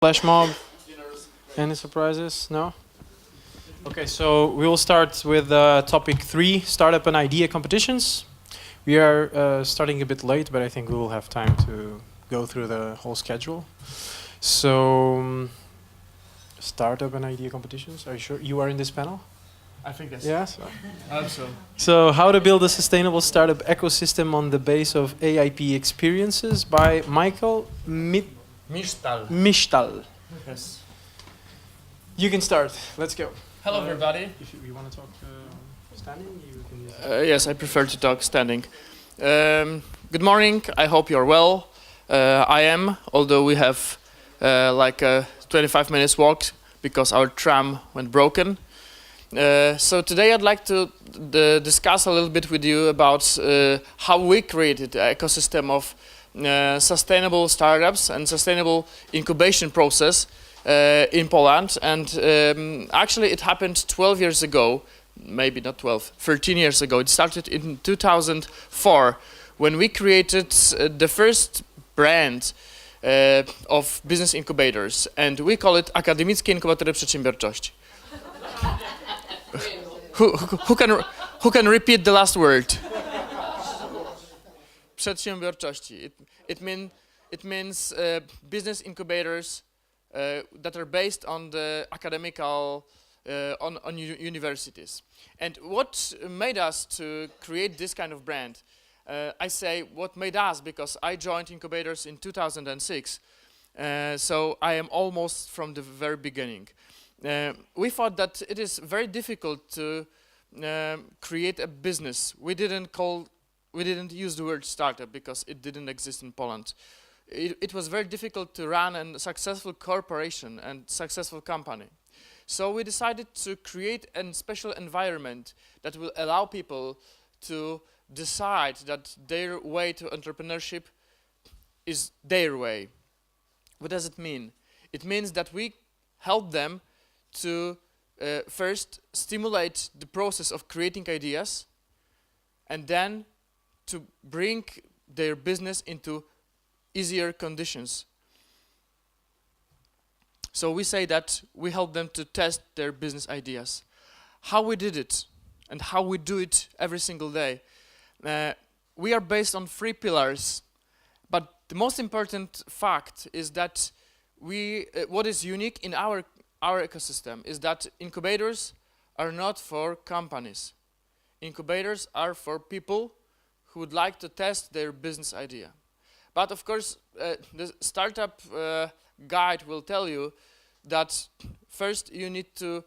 Flash mob? Any surprises? No? Okay, so we will start with topic 3, startup and idea competitions. We are starting a bit late, but I think we will have time to go through the whole schedule. So, startup and idea competitions. Are you sure you are in this panel? I think that's Yes. I hope so. So, how to build a sustainable startup ecosystem on the base of AIP experiences by Michael Mishtal. Mishtal. Yes. You can start. Let's go. Hello, everybody. If you want to talk standing, you can use Yes, I prefer to talk standing. Good morning. I hope you're well. I am, although we have like a 25 minutes walk because our tram went broken. So today I'd like to discuss a little bit with you about how we created an ecosystem of sustainable startups and sustainable incubation process in Poland. And actually it happened 12 years ago, maybe not 12, 13 years ago. It started in 2004 when we created the first brand of business incubators, and we call it Akademickie Inkubatory Przedsiębiorczości. Who can repeat the last word? Przedsiębiorczości. It means business incubators that are based on the academical on universities. And what made us to create this kind of brand? I say what made us because I joined incubators in 2006, so I am almost from the very beginning. We thought that it is very difficult to create a business. We didn't use the word startup because it didn't exist in Poland. It was very difficult to run a successful corporation and successful company. So we decided to create a special environment that will allow people to decide that their way to entrepreneurship is their way. What does it mean? It means that we help them to first stimulate the process of creating ideas and then to bring their business into easier conditions. So we say that we help them to test their business ideas. How we did it and how we do it every single day. We are based on 3 pillars, but the most important fact is that what is unique in our ecosystem is that incubators are not for companies. Incubators are for people who would like to test their business idea. But of course, the startup guide will tell you that first you need to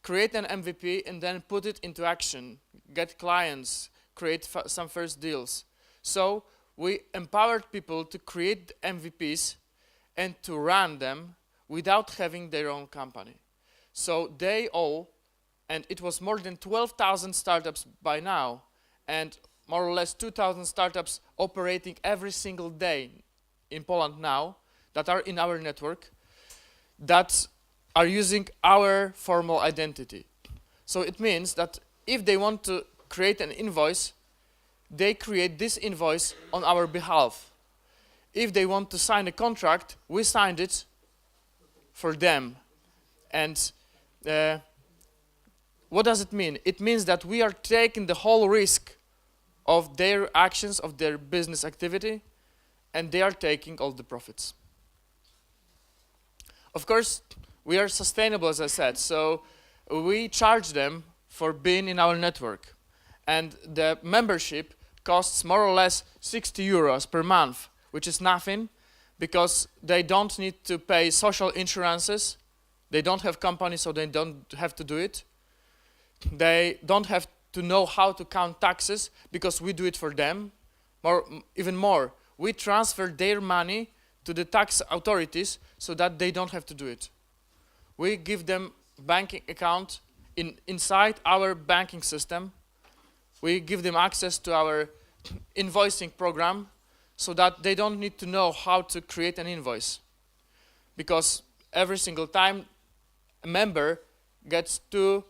create an MVP and then put it into action, get clients, create some first deals. So we empowered people to create MVPs and to run them without having their own company. So they all, and it was more than 12,000 startups by now, and more or less 2,000 startups operating every single day in Poland now that are in our network, that are using our formal identity. So it means that if they want to create an invoice, they create this invoice on our behalf. If they want to sign a contract, we signed it for them. And what does it mean? It means that we are taking the whole risk of their actions, of their business activity, and they are taking all the profits. Of course, we are sustainable, as I said, so we charge them for being in our network. And the membership costs more or less 60 euros per month, which is nothing, because they don't need to pay social insurances. They don't have companies, so they don't have to do it. They don't have to know how to count taxes, because we do it for them. Even more, we transfer their money to the tax authorities so that they don't have to do it. We give them banking account inside our banking system. We give them access to our invoicing program so that they don't need to know how to create an invoice. Because every single time a member gets 2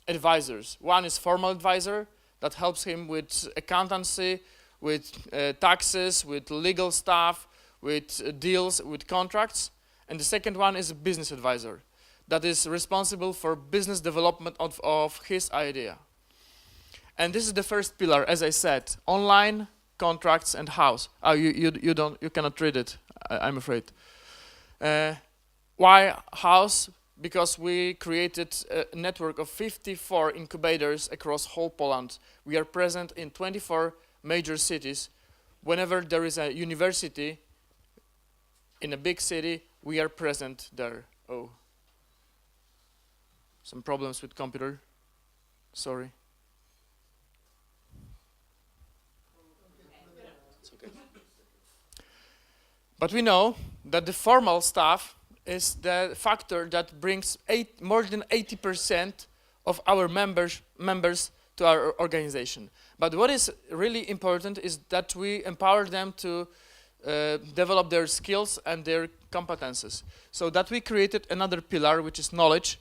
advisors. One is formal advisor that helps him with accountancy, with taxes, with legal stuff, with deals, with contracts. And the second one is a business advisor that is responsible for business development of his idea. And this is the first pillar, as I said, online, contracts, and house. Oh, you cannot read it, I'm afraid. Why house? Because we created a network of 54 incubators across whole Poland. We are present in 24 major cities. Whenever there is a university in a big city, we are present there. Oh, some problems with computer. Sorry. It's okay. But we know that the formal stuff is the factor that brings more than 80% of our members to our organization. But what is really important is that we empower them to develop their skills and their competences. So that we created another pillar, which is knowledge,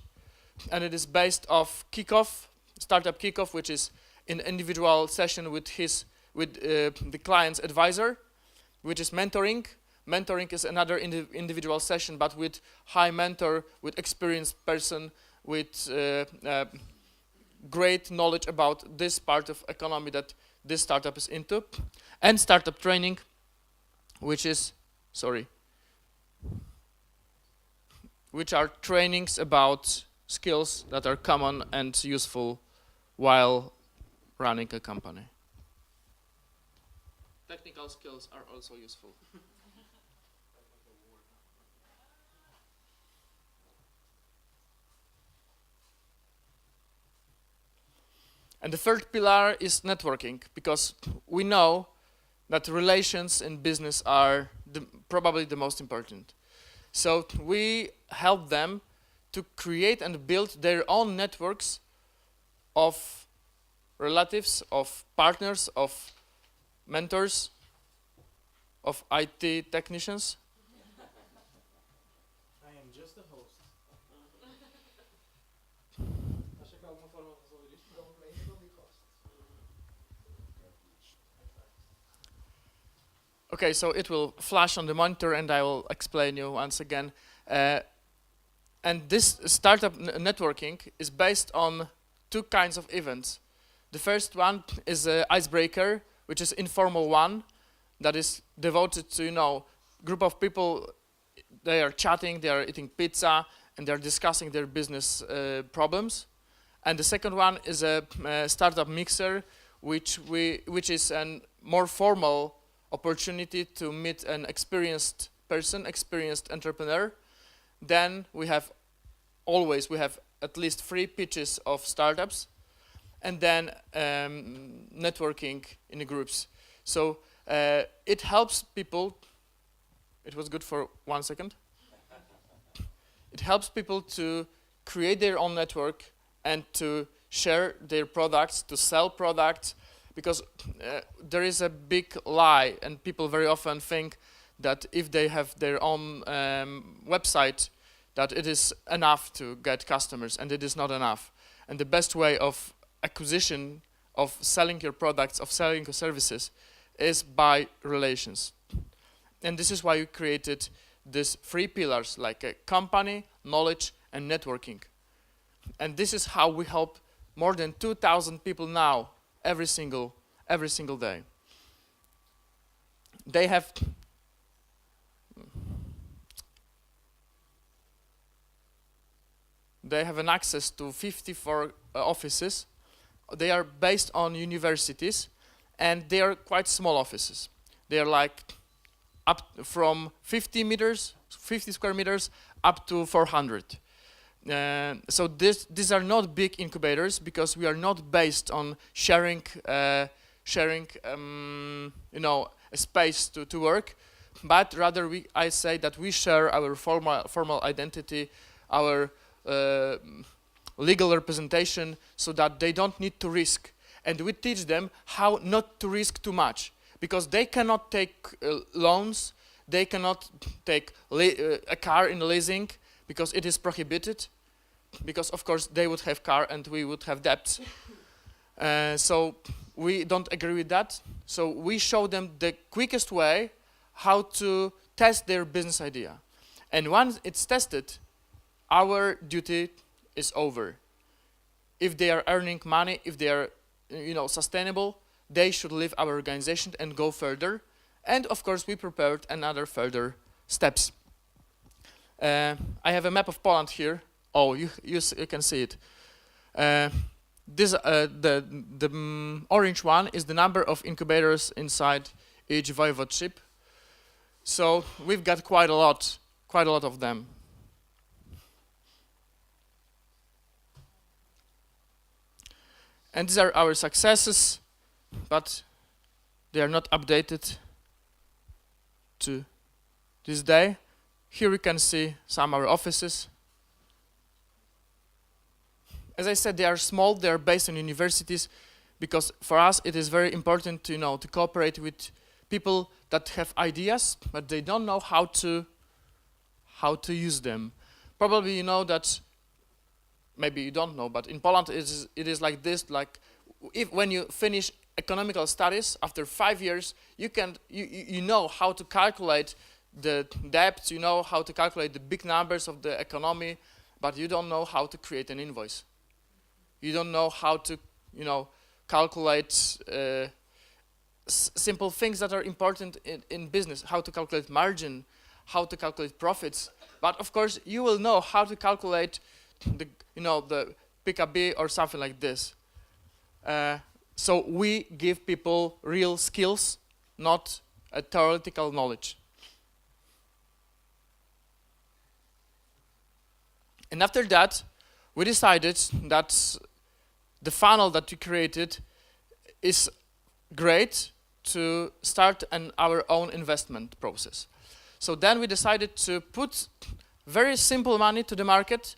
and it is based off kickoff, startup kickoff, which is an individual session with the client's advisor, which is mentoring. Mentoring is another individual session, but with high mentor, with experienced person, with great knowledge about this part of economy that this startup is into. And startup training, which are trainings about skills that are common and useful while running a company. Technical skills are also useful. And the third pillar is networking, because we know that relations in business are probably the most important. So we help them to create and build their own networks of relatives, of partners, of mentors, of IT technicians. I am just a host. Okay, so it will flash on the monitor and I will explain you once again. And this startup networking is based on two kinds of events. The first one is an icebreaker, which is informal one, that is devoted to, group of people, they are chatting, they are eating pizza, and they are discussing their business problems. And the second one is a startup mixer, which is a more formal opportunity to meet an experienced person, experienced entrepreneur. Then we have at least 3 pitches of startups, and then networking in the groups. So it helps people. It was good for 1 second. It helps people to create their own network and to share their products, to sell products, because there is a big lie, and people very often think that if they have their own website, that it is enough to get customers, and it is not enough. And the best way of acquisition, of selling your products, of selling your services, is by relations. And this is why we created these 3 pillars, like a company, knowledge, and networking. And this is how we help more than 2,000 people now, every single day. They have an access to 54 offices. They are based on universities, and they are quite small offices. They are like up from 50 square meters, up to 400. So these are not big incubators, because we are not based on sharing a space to work, but rather I say that we share our formal identity, our legal representation, so that they don't need to risk. And we teach them how not to risk too much, because they cannot take loans, they cannot take a car in leasing, because it is prohibited, because of course they would have car and we would have debts. So we don't agree with that. So we show them the quickest way how to test their business idea. And once it's tested, our duty is over. If they are earning money, if they are sustainable, they should leave our organization and go further. And of course, we prepared another further steps. I have a map of Poland here. Oh, you can see it. The orange one is the number of incubators inside each voivodeship. So we've got quite a lot of them. And these are our successes, but they are not updated to this day. Here we can see some of our offices. As I said, they are small, they are based on universities, because for us it is very important to cooperate with people that have ideas, but they don't know how to use them. Probably you know that, maybe you don't know, but in Poland it is like this, like when you finish economical studies, after 5 years, you know how to calculate the debt, you know how to calculate the big numbers of the economy, but you don't know how to create an invoice. You don't know how to, calculate simple things that are important in business, how to calculate margin, how to calculate profits. But of course, you will know how to calculate the PKB or something like this. So we give people real skills, not a theoretical knowledge. And after that, we decided that the funnel that we created is great to start our own investment process. So then we decided to put very simple money to the market,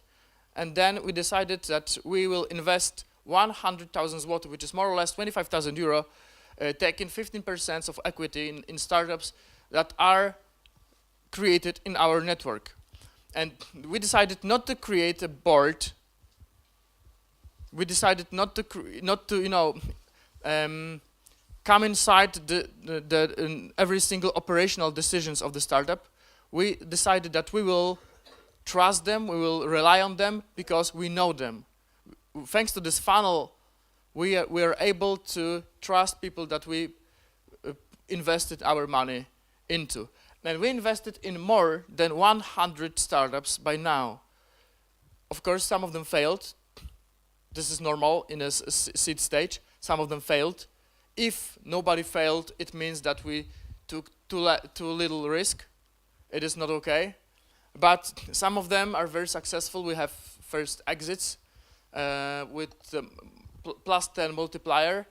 and then we decided that we will invest 100,000 zloty, which is more or less 25,000 euro, taking 15% of equity in startups that are created in our network. And we decided not to create a board. We decided not to come inside the every single operational decisions of the startup. We decided that we will trust them, we will rely on them because we know them. Thanks to this funnel, we are able to trust people that we invested our money into. And we invested in more than 100 startups by now. Of course, some of them failed. This is normal in a seed stage. Some of them failed. If nobody failed, it means that we took too little risk. It is not okay. But some of them are very successful. We have first exits with plus 10 multiplier.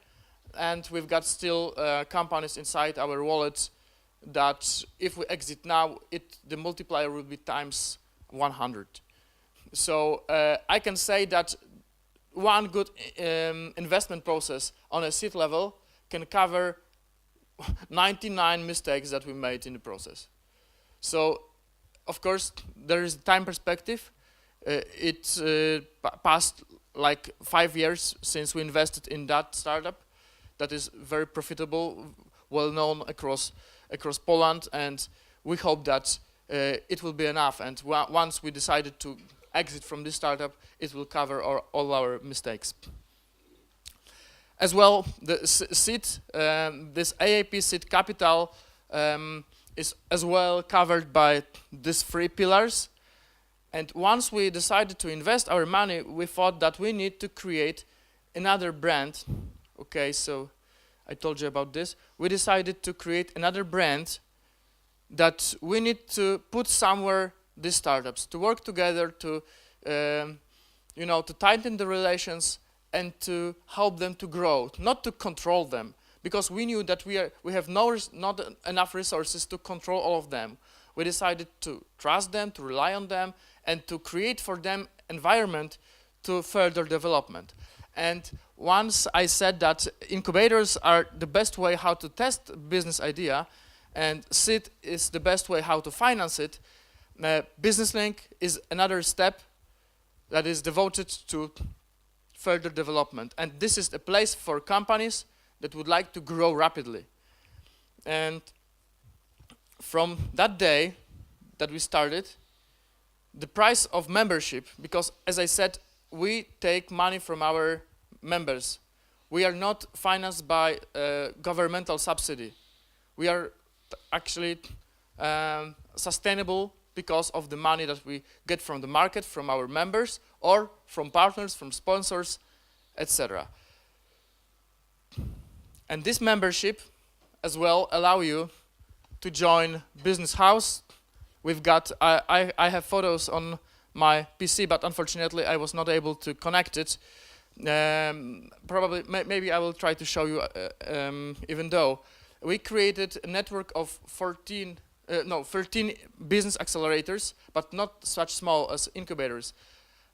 And we've got still companies inside our wallet that if we exit now, the multiplier will be times 100. So I can say that one good investment process on a seed level can cover 99 mistakes that we made in the process. So, of course, there is a time perspective. It passed like 5 years since we invested in that startup that is very profitable, well known across Poland, and we hope that it will be enough. And once we decided to exit from this startup, it will cover all our mistakes. As well, the seed, this AAP seed capital is as well covered by these 3 pillars. And once we decided to invest our money, we thought that we need to create another brand. Okay, so I told you about this. We decided to create another brand that we need to put somewhere these startups, to work together, to to tighten the relations and to help them to grow, not to control them, because we knew that we have not enough resources to control all of them. We decided to trust them, to rely on them, and to create for them environment to further development. And once I said that incubators are the best way how to test a business idea, and seed is the best way how to finance it, Business Link is another step that is devoted to further development. And this is a place for companies that would like to grow rapidly. And from that day that we started, the price of membership, because as I said, we take money from our members. We are not financed by governmental subsidy. We are actually sustainable because of the money that we get from the market, from our members, or from partners, from sponsors, etc. And this membership as well allow you to join Business House. We've got, I have photos on my PC, but unfortunately I was not able to connect it. Probably, maybe I will try to show you, even though. We created a network of 13 business accelerators, but not such small as incubators.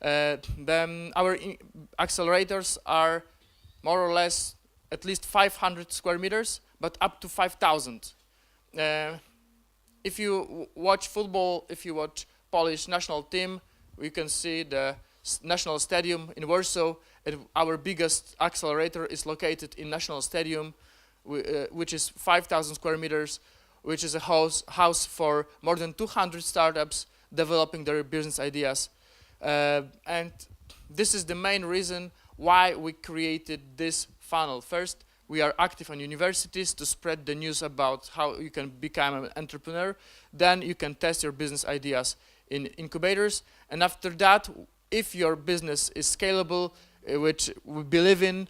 Then our accelerators are more or less at least 500 square meters, but up to 5,000. If you watch football, if you watch Polish national team, you can see the national stadium in Warsaw. Our biggest accelerator is located in National Stadium, which is 5,000 square meters, which is a house for more than 200 startups developing their business ideas. And this is the main reason why we created this funnel. First, we are active on universities to spread the news about how you can become an entrepreneur. Then you can test your business ideas in incubators. And after that, if your business is scalable, which we believe in,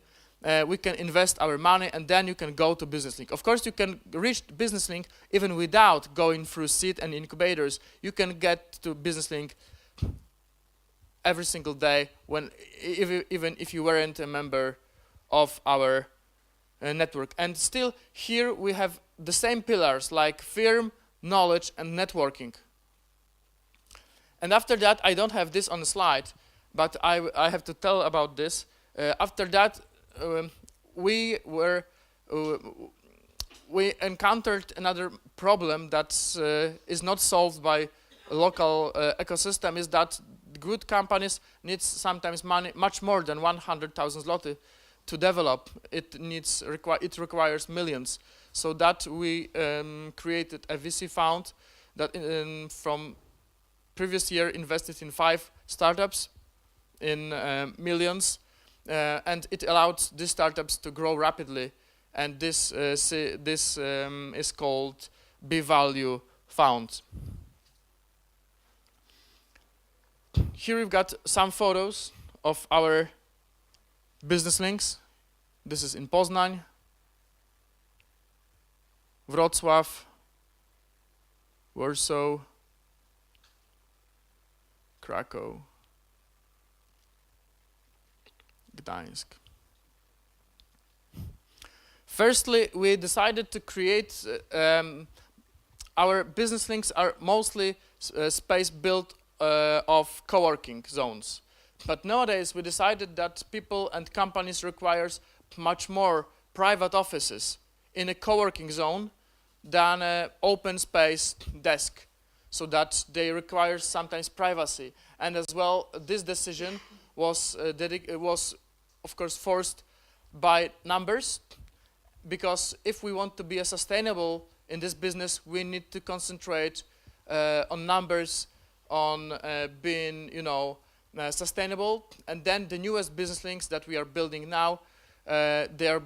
we can invest our money, and then you can go to Business Link. Of course, you can reach Business Link even without going through seed and incubators. You can get to Business Link every single day, even if you weren't a member of our network. And still, here we have the same pillars like firm, knowledge, and networking. And after that, I don't have this on the slide, but I have to tell about this. After that, we encountered another problem that is not solved by a local ecosystem, is that good companies need sometimes money, much more than 100,000 zloty to develop. It requires millions. So that we created a VC fund that from previous year invested in 5 startups in millions. And it allowed these startups to grow rapidly, and this is called B-Value Fund. Here we've got some photos of our business links. This is in Poznań, Wrocław, Warsaw, Krakow, Gdańsk. Firstly, we decided to create, our business links are mostly space built of co-working zones. But nowadays we decided that people and companies requires much more private offices in a co-working zone than an open space desk, so that they require sometimes privacy. And as well, this decision was of course forced by numbers, because if we want to be sustainable in this business, we need to concentrate on numbers, on being, sustainable. And then the newest business links that we are building now, they are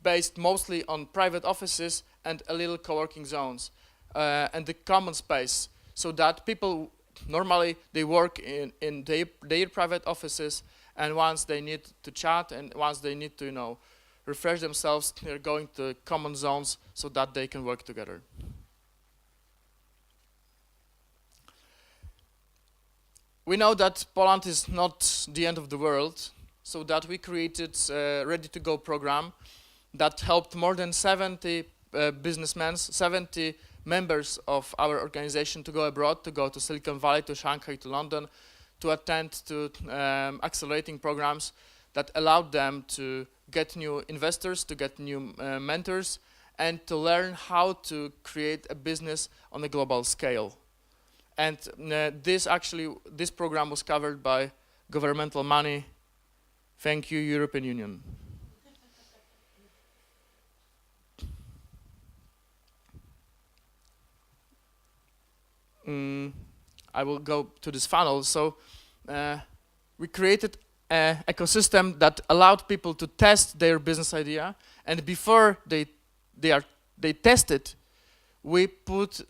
based mostly on private offices and a little co-working zones and the common space, so that people normally they work in their private offices, and once they need to chat and once they need to refresh themselves, they're going to common zones so that they can work together. We know that Poland is not the end of the world, so that we created a ready-to-go program that helped more than 70 businessmen, 70 members of our organization to go abroad, to go to Silicon Valley, to Shanghai, to London, to attend to accelerating programs that allowed them to get new investors, to get new mentors, and to learn how to create a business on a global scale. And this program was covered by governmental money. Thank you, European Union. I will go to this funnel. So we created an ecosystem that allowed people to test their business idea, and before they test it, we put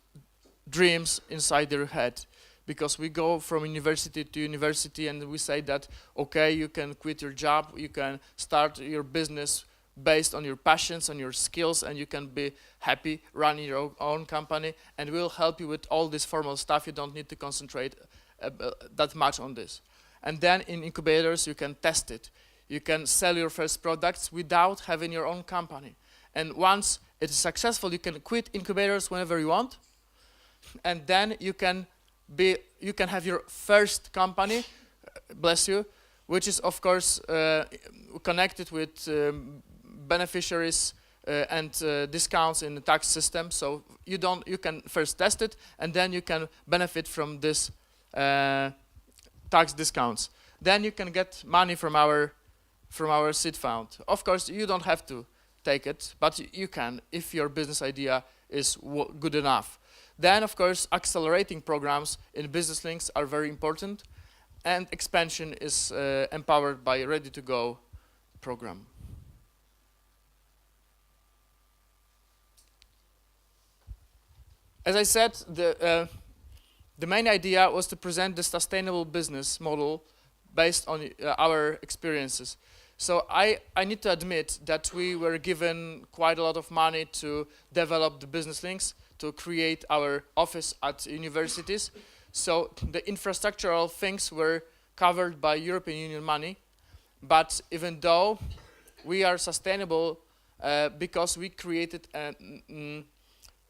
dreams inside their head, because we go from university to university and we say that, okay, you can quit your job, you can start your business based on your passions, on your skills, and you can be happy running your own company, and we'll help you with all this formal stuff. You don't need to concentrate that much on this. And then in incubators you can test it. You can sell your first products without having your own company. And once it is successful, you can quit incubators whenever you want, and then you can have your first company, bless you, which is of course connected with beneficiaries and discounts in the tax system. So you can first test it, and then you can benefit from this tax discounts. Then you can get money from our seed fund. Of course, you don't have to take it, but you can if your business idea is good enough. Then, of course, accelerating programs in business links are very important, and expansion is empowered by a ready-to-go program. As I said, the main idea was to present the sustainable business model based on our experiences. So I need to admit that we were given quite a lot of money to develop the business links, to create our office at universities. So the infrastructural things were covered by European Union money. But even though we are sustainable because we created a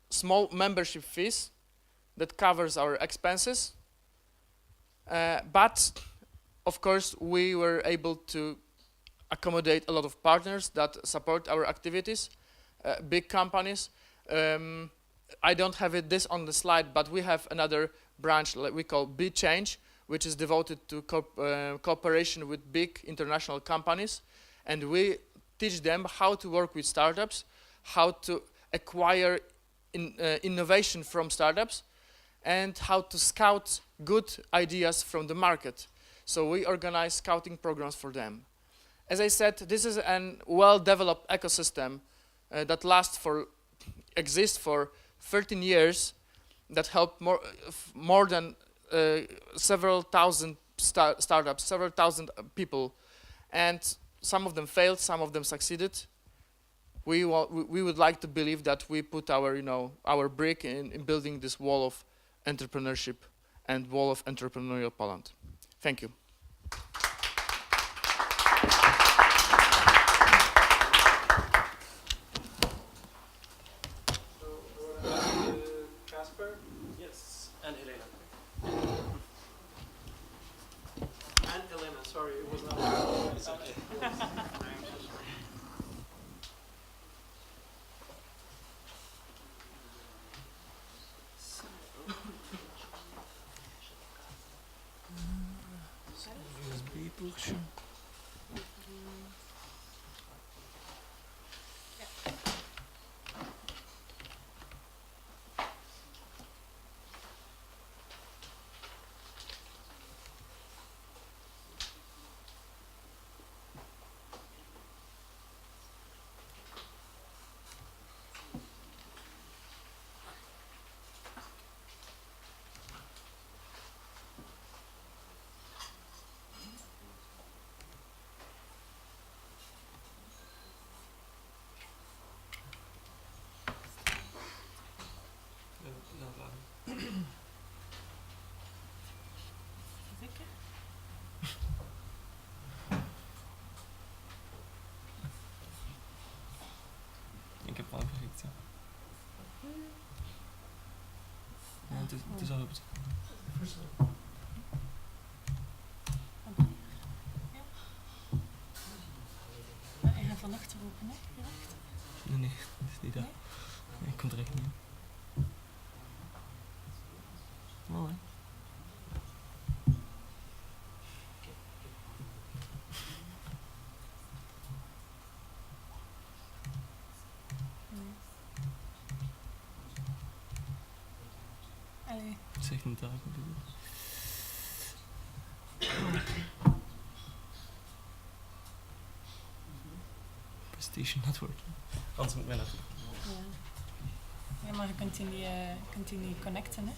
small membership fees that covers our expenses, but of course we were able to accommodate a lot of partners that support our activities, big companies. I don't have this on the slide, but we have another branch that we call B Change, which is devoted to cooperation with big international companies, and we teach them how to work with startups, how to acquire innovation from startups, and how to scout good ideas from the market. So we organize scouting programs for them. As I said, this is a well-developed ecosystem that exists for 13 years, that helped more than several thousand startups, several thousand people, and some of them failed, some of them succeeded. We would like to believe that we put our brick in building this wall of entrepreneurship and wall of entrepreneurial Poland. Thank you. Casper? Yes, and Helena. And Elena, sorry, it was not. It's okay. I'm so sorry. USB push. Ik heb al geklikt, ja. Ja, het is al op. Je gaat van achter open, hè? Nee, dat is niet dat. Nee, ik kom er echt niet in. Mooi, hè? Allee. Zeg een taak bedoel. Prestation network. Anders moet mij naartoe. Ja. Ja, maar je kunt die niet connecten, hè?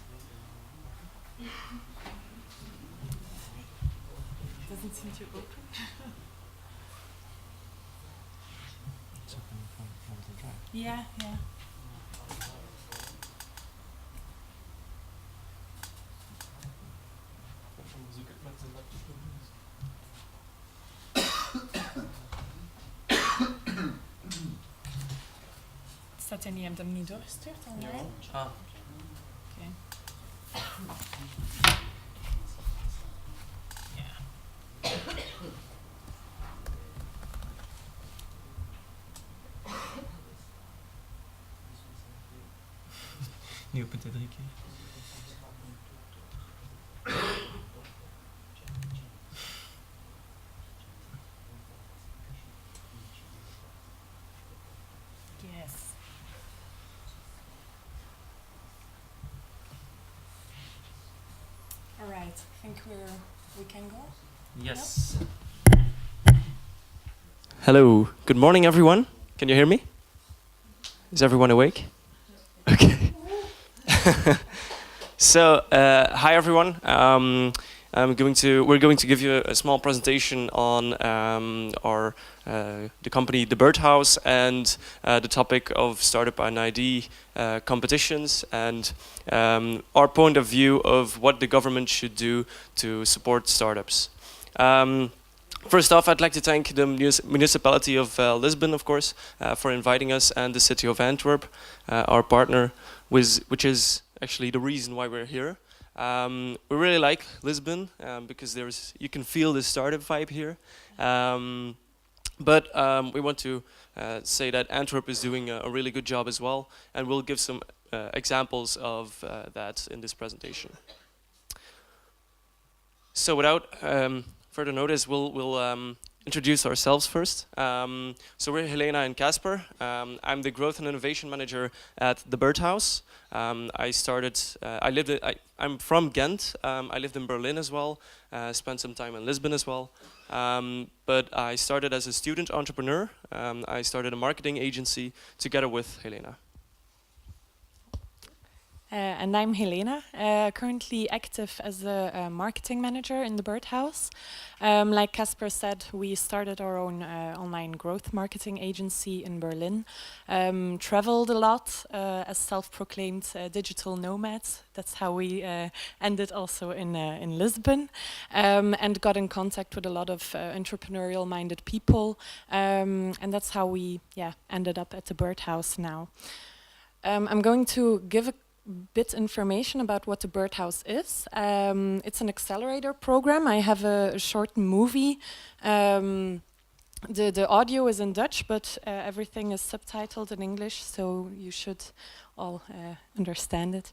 Doesn't seem to open. Ja, ja. Staat hij niet, hebt hem niet doorgestuurd online? Ah. Oké. Ja. Nu op het 3 keer. Yes. All right. I think we can go. Yes. Hello, good morning everyone. Can you hear me? Is everyone awake? Okay. So, hi everyone. We're going to give you a small presentation on the company, the Birdhouse, and the topic of startup and ID competitions, and our point of view of what the government should do to support startups. First off, I'd like to thank the municipality of Lisbon, of course, for inviting us, and the city of Antwerp, our partner, which is actually the reason why we're here. We really like Lisbon because you can feel the startup vibe here. But we want to say that Antwerp is doing a really good job as well, and we'll give some examples of that in this presentation. So without further notice, we'll introduce ourselves first. So we're Helena and Casper. I'm the Growth and Innovation Manager at the Birdhouse. I'm from Ghent. I lived in Berlin as well. Spent some time in Lisbon as well. But I started as a student entrepreneur. I started a marketing agency together with Helena. And I'm Helena, currently active as a marketing manager in the Birdhouse. Like Casper said, we started our own online growth marketing agency in Berlin. Traveled a lot as self-proclaimed digital nomads. That's how we ended also in Lisbon, and got in contact with a lot of entrepreneurial-minded people. And that's how we ended up at the Birdhouse now. I'm going to give a bit information about what the Birdhouse is. It's an accelerator program. I have a short movie. The audio is in Dutch, but everything is subtitled in English, so you should all understand it.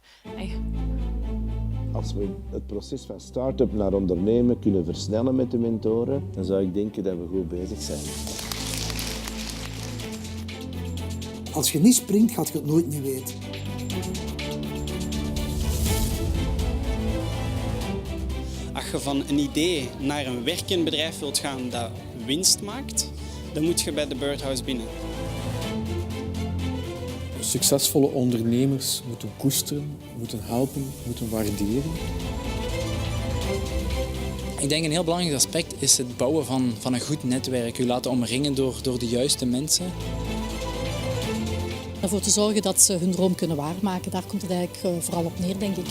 Als we het proces van start-up naar ondernemen kunnen versnellen met de mentoren, dan zou ik denken dat we goed bezig zijn. Als je niet springt, gaat je het nooit niet weten. Als je van een idee naar een werkend bedrijf wilt gaan dat winst maakt, dan moet je bij de Birdhouse binnen. Succesvolle ondernemers moeten koesteren, moeten helpen, moeten waarderen. Ik denk een heel belangrijk aspect is het bouwen van een goed netwerk. U laten omringen door de juiste mensen. Ervoor te zorgen dat ze hun droom kunnen waarmaken, daar komt het eigenlijk vooral op neer, denk ik.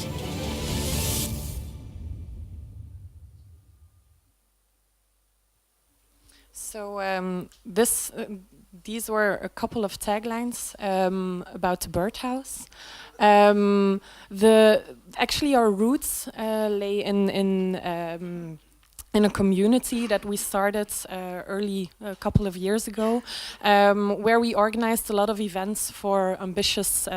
So these were a couple of taglines about the Birdhouse. Actually our roots lay in a community that we started a couple of years ago, where we organized a lot of events for ambitious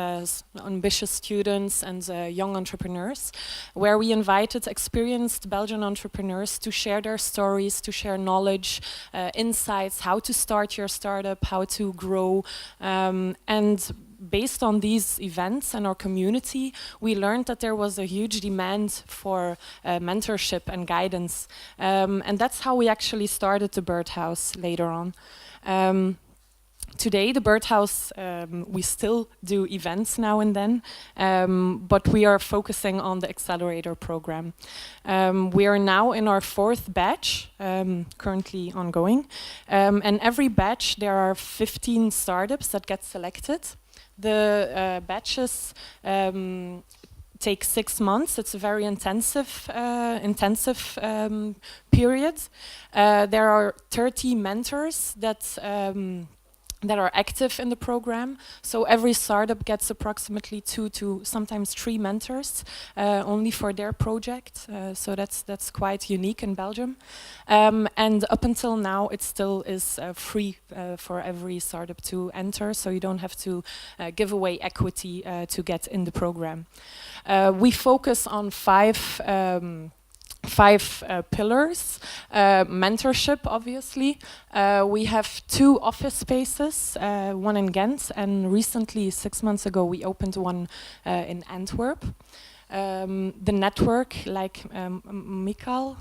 students and young entrepreneurs, where we invited experienced Belgian entrepreneurs to share their stories, to share knowledge, insights, how to start your startup, how to grow, and based on these events and our community, we learned that there was a huge demand for mentorship and guidance. And that's how we actually started the Birdhouse later on. Today, the Birdhouse, we still do events now and then, but we are focusing on the accelerator program. We are now in our 4th batch, currently ongoing, and every batch there are 15 startups that get selected. The batches take 6 months. It's a very intensive period. There are 30 mentors that are active in the program. So every startup gets approximately 2 to sometimes 3 mentors only for their project. So that's quite unique in Belgium. And up until now, it still is free for every startup to enter. So you don't have to give away equity to get in the program. We focus on 5 pillars. Mentorship, obviously. We have 2 office spaces, one in Ghent, and recently, 6 months ago, we opened one in Antwerp. The network, like Michael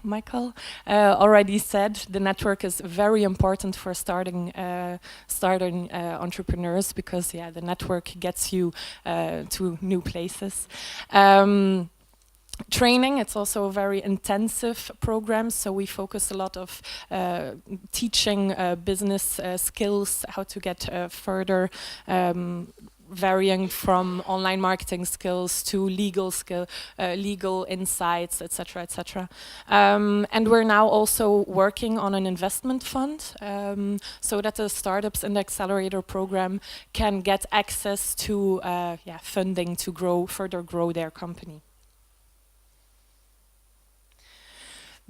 already said, the network is very important for starting entrepreneurs, because the network gets you to new places. Training, it's also a very intensive program, so we focus a lot of teaching business skills, how to get further, varying from online marketing skills to legal insights, etc., etc. And we're now also working on an investment fund, so that the startups in the accelerator program can get access to funding to further grow their company.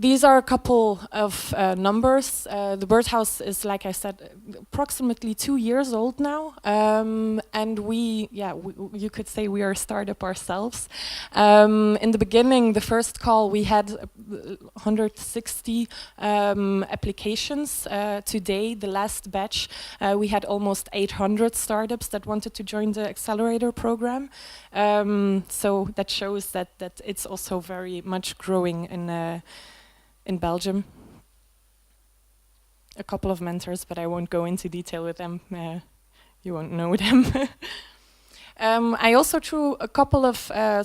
These are a couple of numbers. The Birdhouse is, like I said, approximately 2 years old now, and you could say we are a startup ourselves. In the beginning, the first call, we had 160 applications. Today, the last batch, we had almost 800 startups that wanted to join the accelerator program. So that shows that it's also very much growing in Belgium. A couple of mentors, but I won't go into detail with them. You won't know them. I also threw a couple of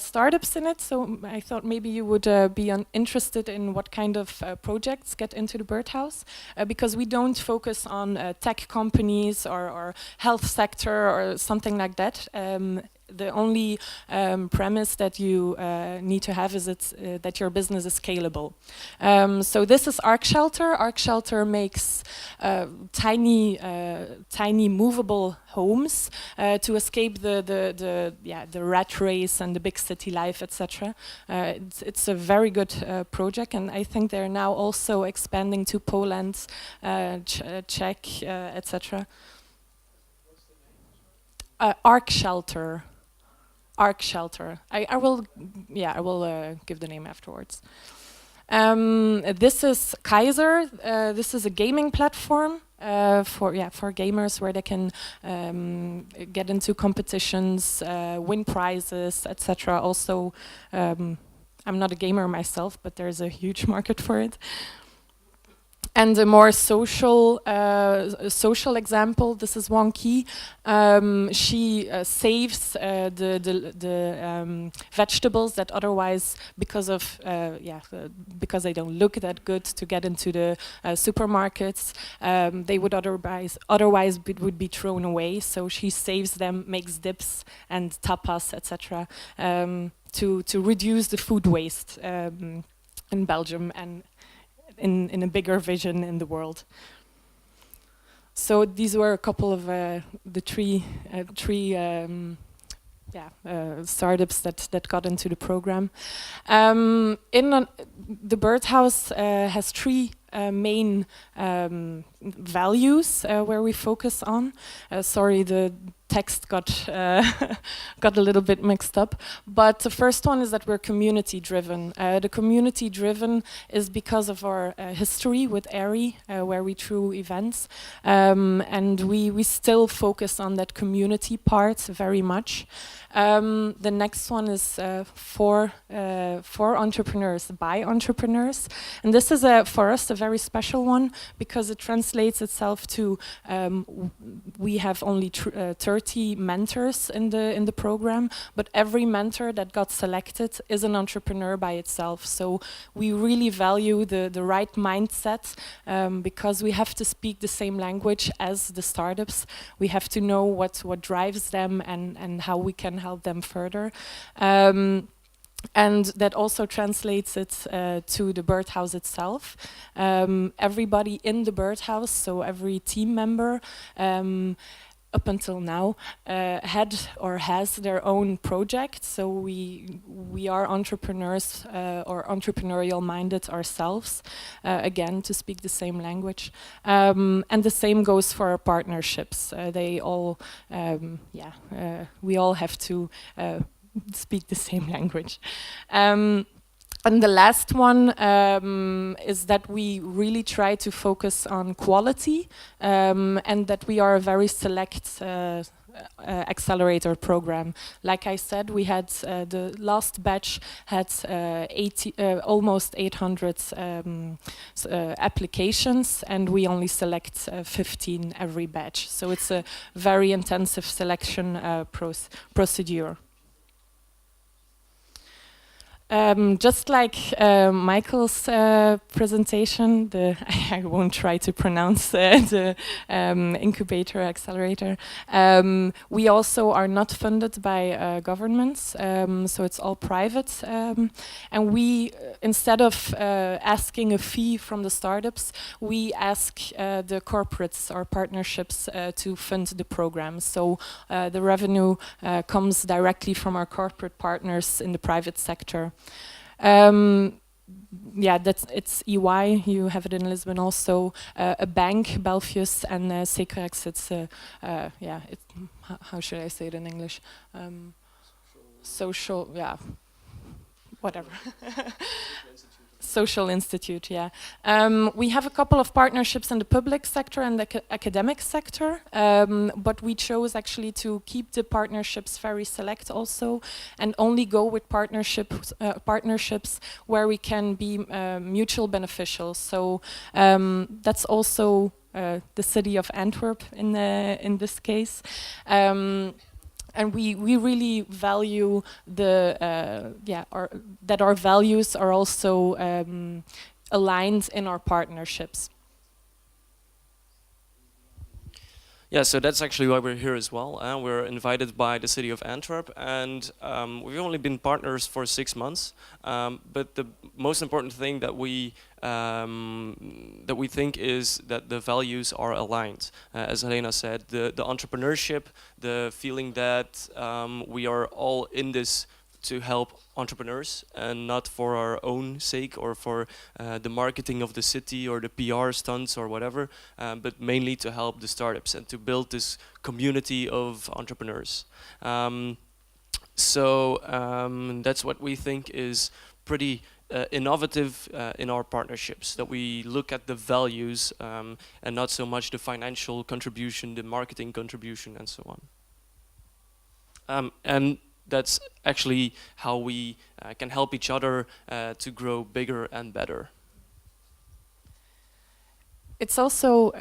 startups in it, so I thought maybe you would be interested in what kind of projects get into the Birdhouse, because we don't focus on tech companies or health sector or something like that. The only premise that you need to have is that your business is scalable. So this is Arc Shelter. Arc Shelter makes tiny movable homes to escape the rat race and the big city life, etc. It's a very good project, and I think they're now also expanding to Poland, Czech, etc. Arc Shelter. Arc Shelter. I will give the name afterwards. This is Kaiser. This is a gaming platform for gamers, where they can get into competitions, win prizes, etc. Also, I'm not a gamer myself, but there's a huge market for it. And a more social example. This is Wong Ki. She saves the vegetables that otherwise, because they don't look that good to get into the supermarkets, they would otherwise would be thrown away. So she saves them, makes dips and tapas, etc. To reduce the food waste in Belgium and in a bigger vision in the world. So these were a couple of the three startups that got into the program. The Birdhouse has 3 main values where we focus on. Sorry, the text got got a little bit mixed up. But the first one is that we're community driven. The community driven is because of our history with ARI, where we threw events, and we still focus on that community part very much. The next one is for entrepreneurs, by entrepreneurs, and this is for us a very special one because it translates itself to we have only 30 mentors in the program, but every mentor that got selected is an entrepreneur by itself. So we really value the right mindset because we have to speak the same language as the startups. We have to know what drives them and how we can help them further. And that also translates it to the birdhouse itself. Everybody in the birdhouse, so every team member, up until now, had or has their own project. So we are entrepreneurs or entrepreneurial minded ourselves, again, to speak the same language. And the same goes for our partnerships. They all, we all have to speak the same language. And the last one is that we really try to focus on quality and that we are a very select accelerator program. Like I said, we had the last batch had almost 800 applications, and we only select 15 every batch. So it's a very intensive selection procedure. Just like Michael's presentation, I won't try to pronounce the incubator accelerator. We also are not funded by governments, so it's all private. And we, instead of asking a fee from the startups, we ask the corporates or partnerships to fund the program. So the revenue comes directly from our corporate partners in the private sector. Yeah, it's EY. You have it in Lisbon also. A bank, Belfius, and Secrex. It's how should I say it in English? Social, yeah, whatever. Social institute, yeah. We have a couple of partnerships in the public sector and the academic sector, but we chose actually to keep the partnerships very select also, and only go with partnerships where we can be mutual beneficial. So that's also the city of Antwerp in this case. And we really value that our values are also aligned in our partnerships. Yeah, so that's actually why we're here as well. We're invited by the city of Antwerp, and we've only been partners for 6 months. But the most important thing that we think is that the values are aligned. As Helena said, the entrepreneurship, the feeling that we are all in this to help entrepreneurs and not for our own sake or for the marketing of the city or the PR stunts or whatever, but mainly to help the startups and to build this community of entrepreneurs. So that's what we think is pretty innovative in our partnerships, that we look at the values and not so much the financial contribution, the marketing contribution, and so on. And that's actually how we can help each other to grow bigger and better. It's also,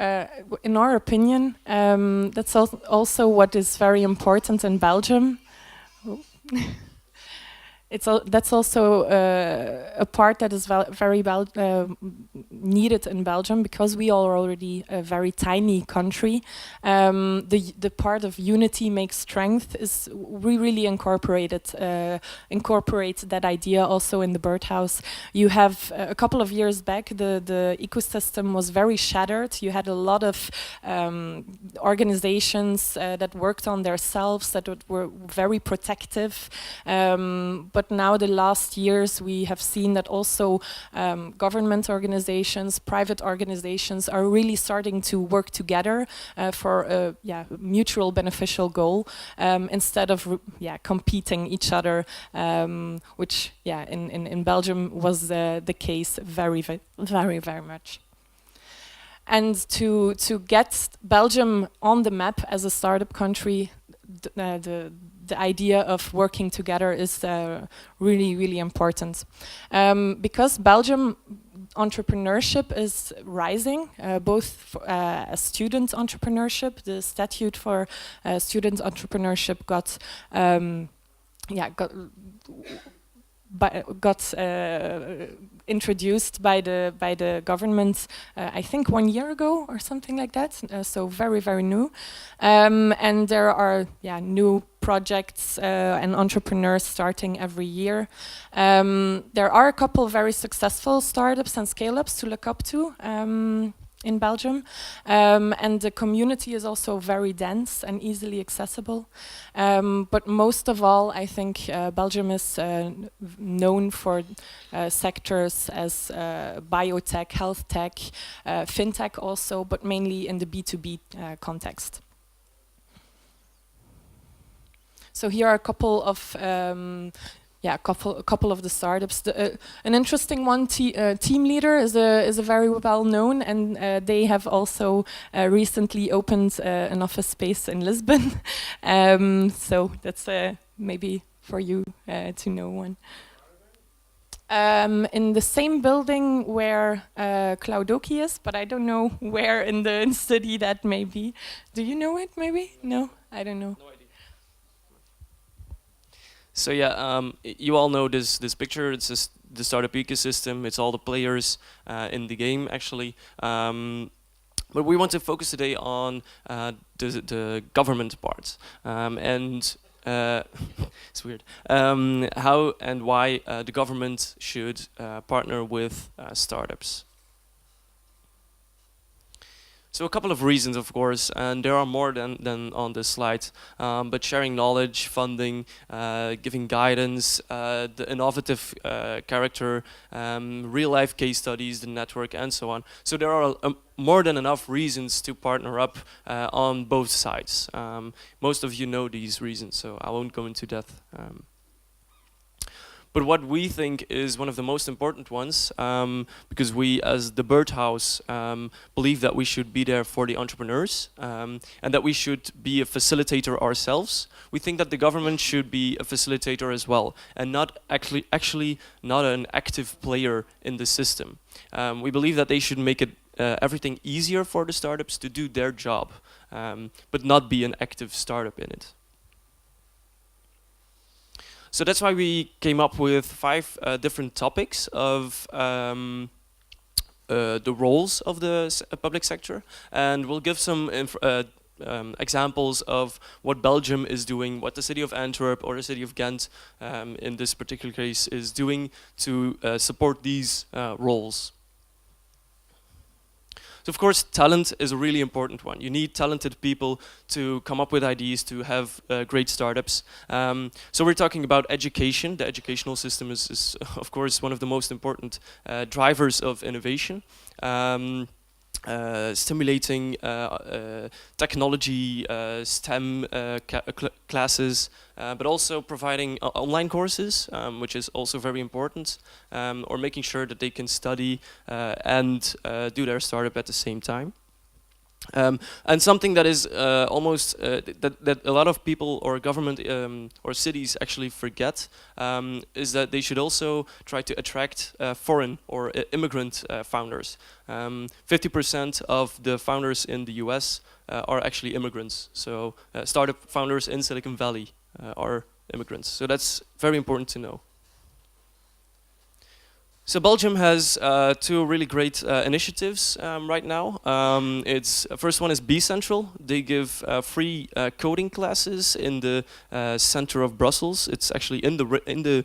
in our opinion, that's also what is very important in Belgium. That's also a part that is very needed in Belgium, because we are already a very tiny country. The part of unity makes strength is we really incorporate that idea also in the birdhouse. You have a couple of years back, the ecosystem was very shattered. You had a lot of organizations that worked on themselves, that were very protective, but but now the last years we have seen that also government organizations, private organizations are really starting to work together for a mutual beneficial goal instead of competing each other, which in Belgium was the case very much. And to get Belgium on the map as a startup country, the idea of working together is really important, because Belgium entrepreneurship is rising, both as student entrepreneurship. The statute for student entrepreneurship got introduced by the government, I think 1 year ago or something like that. So very new, and there are new projects and entrepreneurs starting every year. There are a couple very successful startups and scale-ups to look up to in Belgium, and the community is also very dense and easily accessible. But most of all, I think Belgium is known for sectors as biotech, health tech, fintech also, but mainly in the B2B context. So here are a couple of a couple of the startups. An interesting one, Team Leader, is a very well known, and they have also recently opened an office space in Lisbon. So that's maybe for you to know one. In the same building where Cloudoki is, but I don't know where in the city that may be. Do you know it? Maybe? No, I don't know. No idea. So you all know this picture. It's just the startup ecosystem. It's all the players in the game, actually. But we want to focus today on the government part, and it's weird. How and why the government should partner with startups. So a couple of reasons, of course, and there are more than on this slide, but sharing knowledge, funding, giving guidance, the innovative character, real-life case studies, the network, and so on. So there are more than enough reasons to partner up on both sides. Most of you know these reasons, so I won't go into depth. But what we think is one of the most important ones, because we as the Birdhouse believe that we should be there for the entrepreneurs and that we should be a facilitator ourselves. We think that the government should be a facilitator as well, and not actually not an active player in the system. We believe that they should make it everything easier for the startups to do their job, but not be an active startup in it. So that's why we came up with 5 different topics of the roles of the public sector, and we'll give some examples of what Belgium is doing, what the city of Antwerp or the city of Ghent, in this particular case, is doing to support these roles. So of course, talent is a really important one. You need talented people to come up with ideas, to have great startups. So we're talking about education. The educational system is of course, one of the most important drivers of innovation. Stimulating technology, STEM classes, but also providing online courses, which is also very important, or making sure that they can study and do their startup at the same time. And something that is almost that a lot of people or government or cities actually forget is that they should also try to attract foreign or immigrant founders. 50% of the founders in the US are actually immigrants. So startup founders in Silicon Valley are immigrants. So that's very important to know. So Belgium has 2 really great initiatives right now. First one is Be Central. They give free coding classes in the center of Brussels. It's actually in the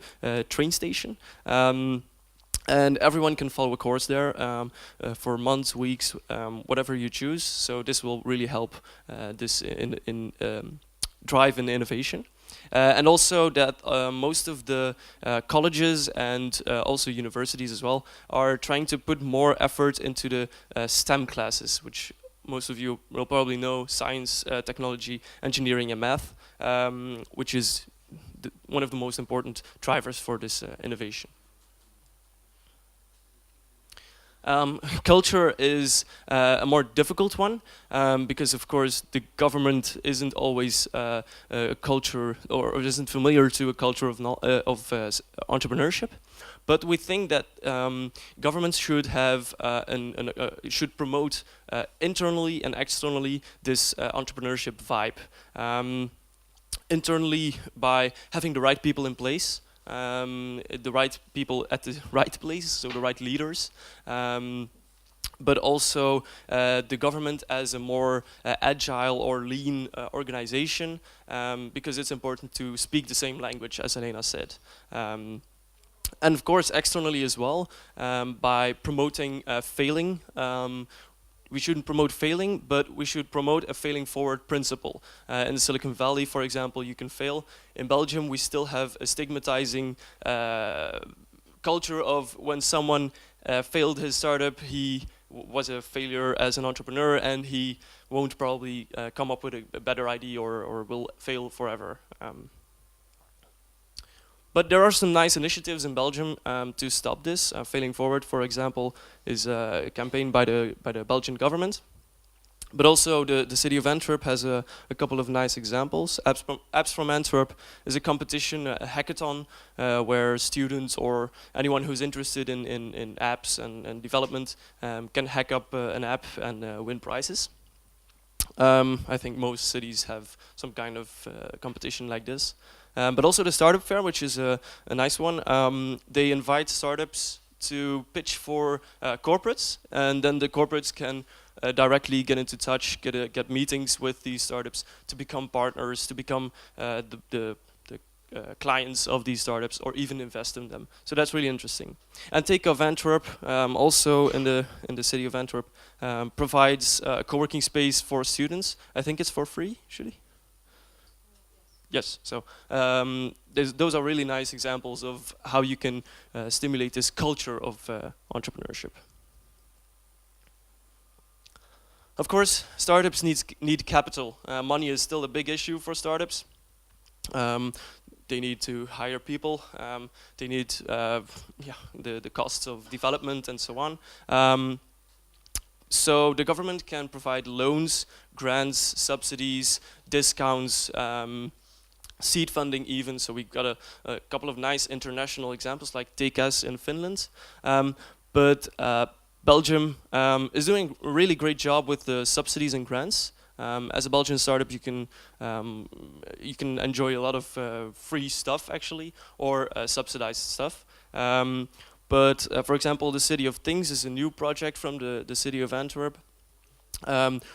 train station. And everyone can follow a course there for months, weeks, whatever you choose. So this will really help this drive in innovation. And also that most of the colleges and also universities as well are trying to put more effort into the STEM classes, which most of you will probably know: science, technology, engineering, and math, which is one of the most important drivers for this innovation. Culture is a more difficult one because, of course, the government isn't always a culture or isn't familiar to a culture of entrepreneurship. But we think that governments should have should promote internally and externally this entrepreneurship vibe. Internally, by having the right people in place. The right people at the right place, so the right leaders, but also the government as a more agile or lean organization, because it's important to speak the same language, as Elena said. And of course, externally as well, by promoting failing. We shouldn't promote failing, but we should promote a failing forward principle. In the Silicon Valley, for example, you can fail. In Belgium, we still have a stigmatizing culture of when someone failed his startup, he was a failure as an entrepreneur, and he won't probably come up with a better idea or will fail forever. But there are some nice initiatives in Belgium to stop this. Failing Forward, for example, is a campaign by the Belgian government. But also the city of Antwerp has a couple of nice examples. Apps from Antwerp is a competition, a hackathon, where students or anyone who's interested in apps and development can hack up an app and win prizes. I think most cities have some kind of competition like this. But also the Startup Fair, which is a nice one. They invite startups to pitch for corporates, and then the corporates can directly get into touch, get meetings with these startups to become partners, to become the clients of these startups, or even invest in them. So that's really interesting. And Take of Antwerp, also in the city of Antwerp, provides a co-working space for students. I think it's for free, should he? Yes, so those are really nice examples of how you can stimulate this culture of entrepreneurship. Of course, startups need capital. Money is still a big issue for startups. They need to hire people. They need the costs of development and so on. So the government can provide loans, grants, subsidies, discounts, seed funding even. So we've got a couple of nice international examples like TKS in Finland. But Belgium is doing a really great job with the subsidies and grants. As a Belgian startup, you can enjoy a lot of free stuff actually, or subsidized stuff. But for example, the City of Things is a new project from the city of Antwerp,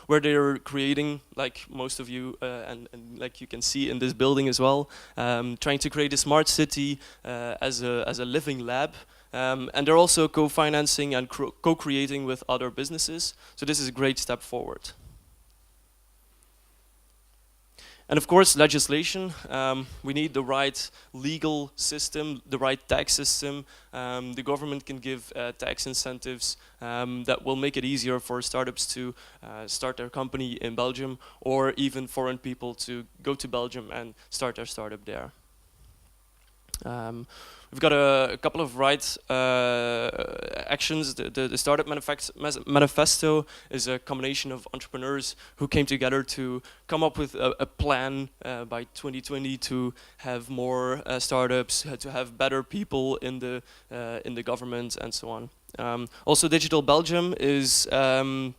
where they're creating, like most of you, and like you can see in this building as well, trying to create a smart city as a living lab. And they're also co-financing and co-creating with other businesses. So this is a great step forward. And of course, legislation. We need the right legal system, the right tax system. The government can give tax incentives that will make it easier for startups to start their company in Belgium, or even foreign people to go to Belgium and start their startup there. We've got a couple of right actions. The Startup Manifesto is a combination of entrepreneurs who came together to come up with a plan by 2020 to have more startups, to have better people in the government, and so on. Also, Digital Belgium is an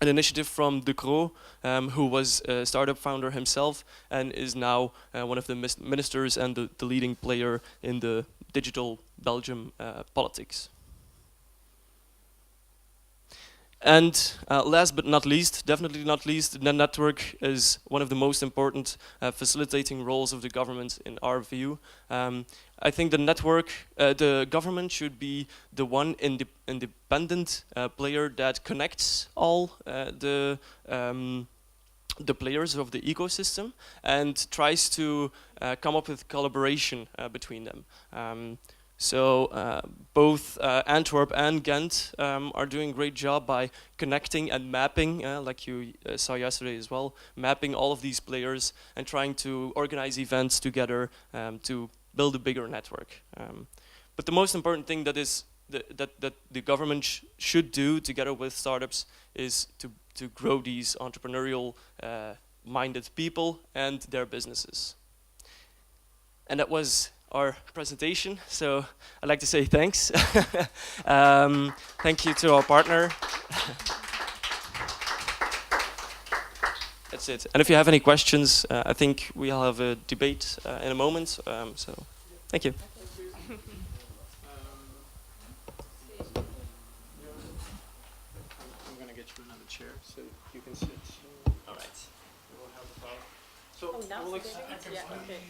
initiative from De Croo, who was a startup founder himself and is now one of the ministers and the leading player in the digital Belgium politics. And last but not least, definitely not least, the network is one of the most important facilitating roles of the government in our view. I think the network, the government should be the one independent player that connects all the the players of the ecosystem and tries to come up with collaboration between them. So both Antwerp and Ghent are doing a great job by connecting and mapping, like you saw yesterday as well, mapping all of these players and trying to organize events together to build a bigger network. But the most important thing that is that the government should do together with startups is to grow these entrepreneurial minded people and their businesses. And that was our presentation, so I'd like to say thanks. Thank you to our partner. That's it. And if you have any questions, I think we'll have a debate in a moment, so thank you. I'm going to get you another chair so you can sit. All right. We'll have the file. So, we'll okay.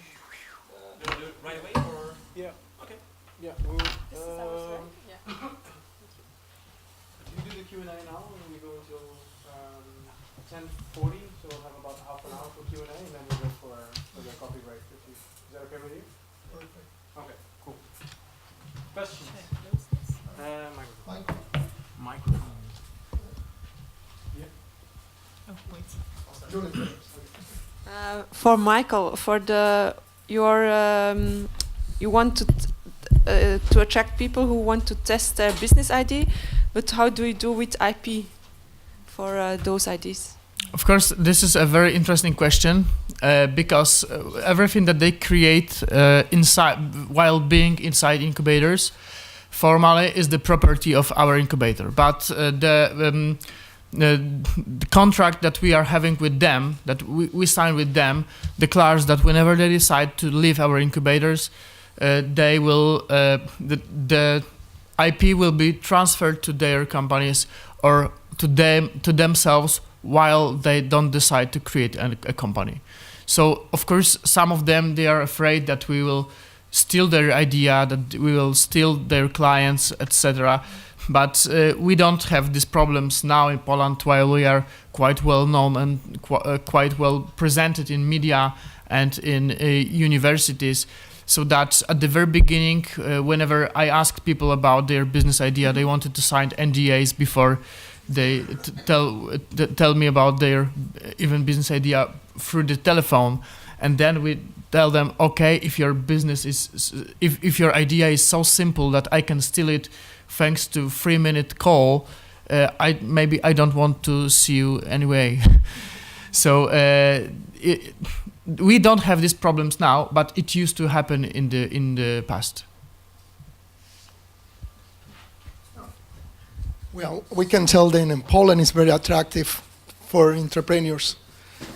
Do it right away or? Yeah. Okay. Yeah. We'll, you do the Q&A now, and we go until 10:40. So we'll have about half an hour for Q&A, and then we'll go for the coffee break. Is that okay with you? Perfect. Okay. Cool. Questions? Microphone. Yeah. Oh wait. For Michael, for you want to attract people who want to test their business idea, but how do you do with IP for those ideas? Of course, this is a very interesting question because everything that they create inside while being inside incubators formally is the property of our incubator. But the contract that we are having with them, that we sign with them, declares that whenever they decide to leave our incubators, they will the IP will be transferred to their companies or to themselves while they don't decide to create a company. So of course some of them, they are afraid that we will steal their idea, that we will steal their clients, etc. But we don't have these problems now in Poland, while we are quite well known and quite well presented in media and in universities. So that at the very beginning, whenever I asked people about their business idea, they wanted to sign NDAs before they tell me about their even business idea through the telephone. And then we tell them, okay, if your business is, if your idea is so simple that I can steal it thanks to 3-minute call, maybe I don't want to see you anyway. So we don't have these problems now, but it used to happen in the past. Well, we can tell then in Poland is very attractive for entrepreneurs.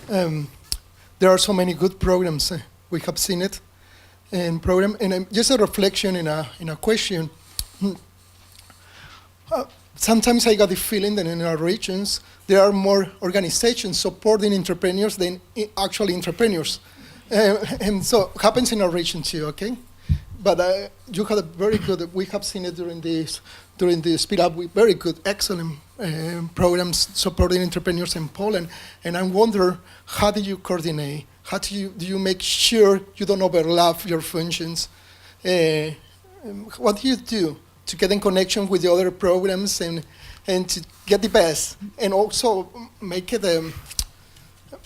There are so many good programs. We have seen it in program, and just a reflection in a question. Sometimes I got the feeling that in our regions there are more organizations supporting entrepreneurs than actually entrepreneurs, and so it happens in our region too. Okay, but you had a very good. We have seen it during the Speed Up with very good, excellent programs supporting entrepreneurs in Poland, and I wonder, how do you coordinate? How do you make sure you don't overlap your functions? What do you do to get in connection with the other programs and to get the best, and also make it,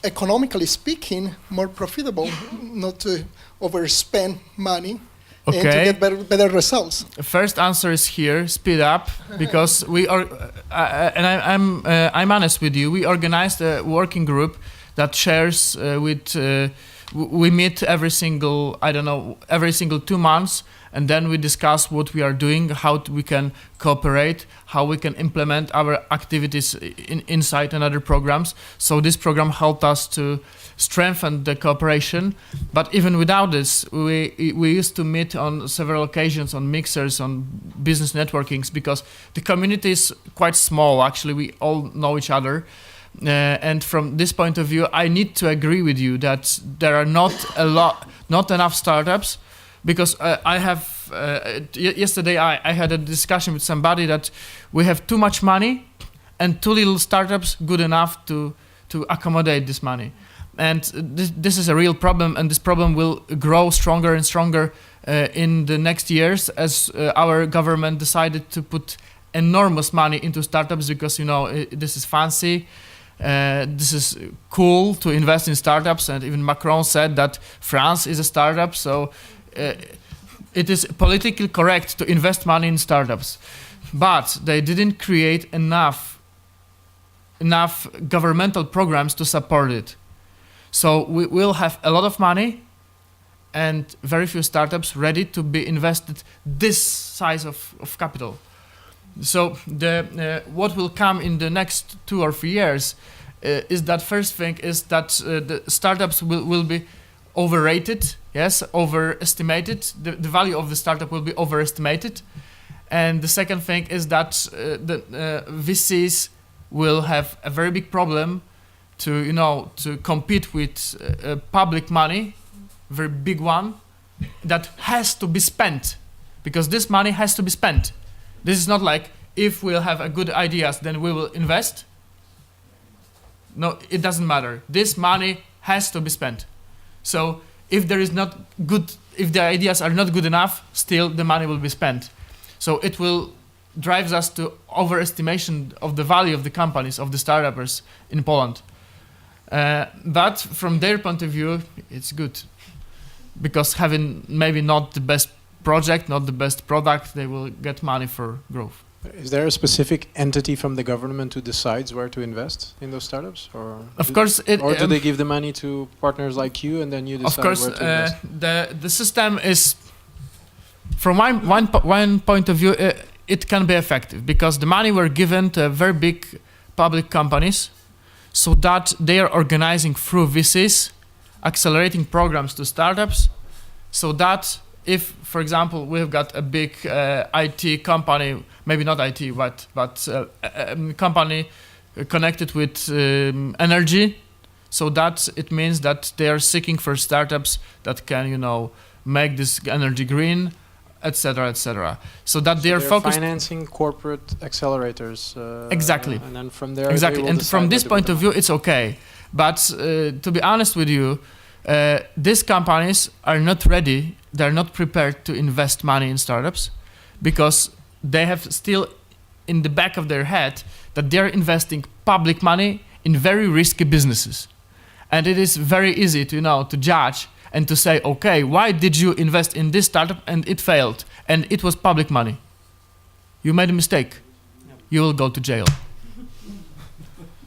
economically speaking, more profitable, not to overspend money, and to get better results? First answer is here, Speed Up, because we are, and I'm honest with you, we organized a working group that shares we meet every single 2 months, and then we discuss what we are doing, how we can cooperate, how we can implement our activities inside another programs. So this program helped us to strengthen the cooperation. But even without this, we used to meet on several occasions on mixers, on business networkings, because the community is quite small. Actually, we all know each other. And from this point of view, I need to agree with you that there are not enough startups, because yesterday I had a discussion with somebody that we have too much money and too little startups good enough to to accommodate this money. And this is a real problem, and this problem will grow stronger and stronger in the next years as our government decided to put enormous money into startups because, you know, this is fancy. This is cool to invest in startups, and even Macron said that France is a startup, so it is politically correct to invest money in startups. But they didn't create enough governmental programs to support it. So we will have a lot of money and very few startups ready to be invested this size of capital. So what will come in the next 2 or 3 years is that first thing is that the startups will be overrated, yes, overestimated. The value of the startup will be overestimated. And the second thing is that the VCs will have a very big problem to compete with public money, very big one, that has to be spent, because this money has to be spent. This is not like if we'll have good ideas, then we will invest. No, it doesn't matter. This money has to be spent. So if the ideas are not good enough, still the money will be spent. So it will drive us to overestimation of the value of the companies, of the startups in Poland. But from their point of view, it's good, because having maybe not the best project, not the best product, they will get money for growth. Is there a specific entity from the government who decides where to invest in those startups, or do they give the money to partners like you, and then you decide where to invest? Of course, the system is, from one point of view, it can be effective, because the money were given to very big public companies, so that they are organizing through VCs, accelerating programs to startups, so that if, for example, we've got a big IT company, maybe not IT, but a company connected with energy, so that it means that they are seeking for startups that can, make this energy green, etc., etc. So that they are focused financing corporate accelerators. Exactly. And then from there, exactly. And from this point of view, it's okay. But to be honest with you, these companies are not ready. They're not prepared to invest money in startups, because they have still in the back of their head that they're investing public money in very risky businesses. And it is very easy to judge and to say, okay, why did you invest in this startup and it failed and it was public money? You made a mistake. Yep. You will go to jail.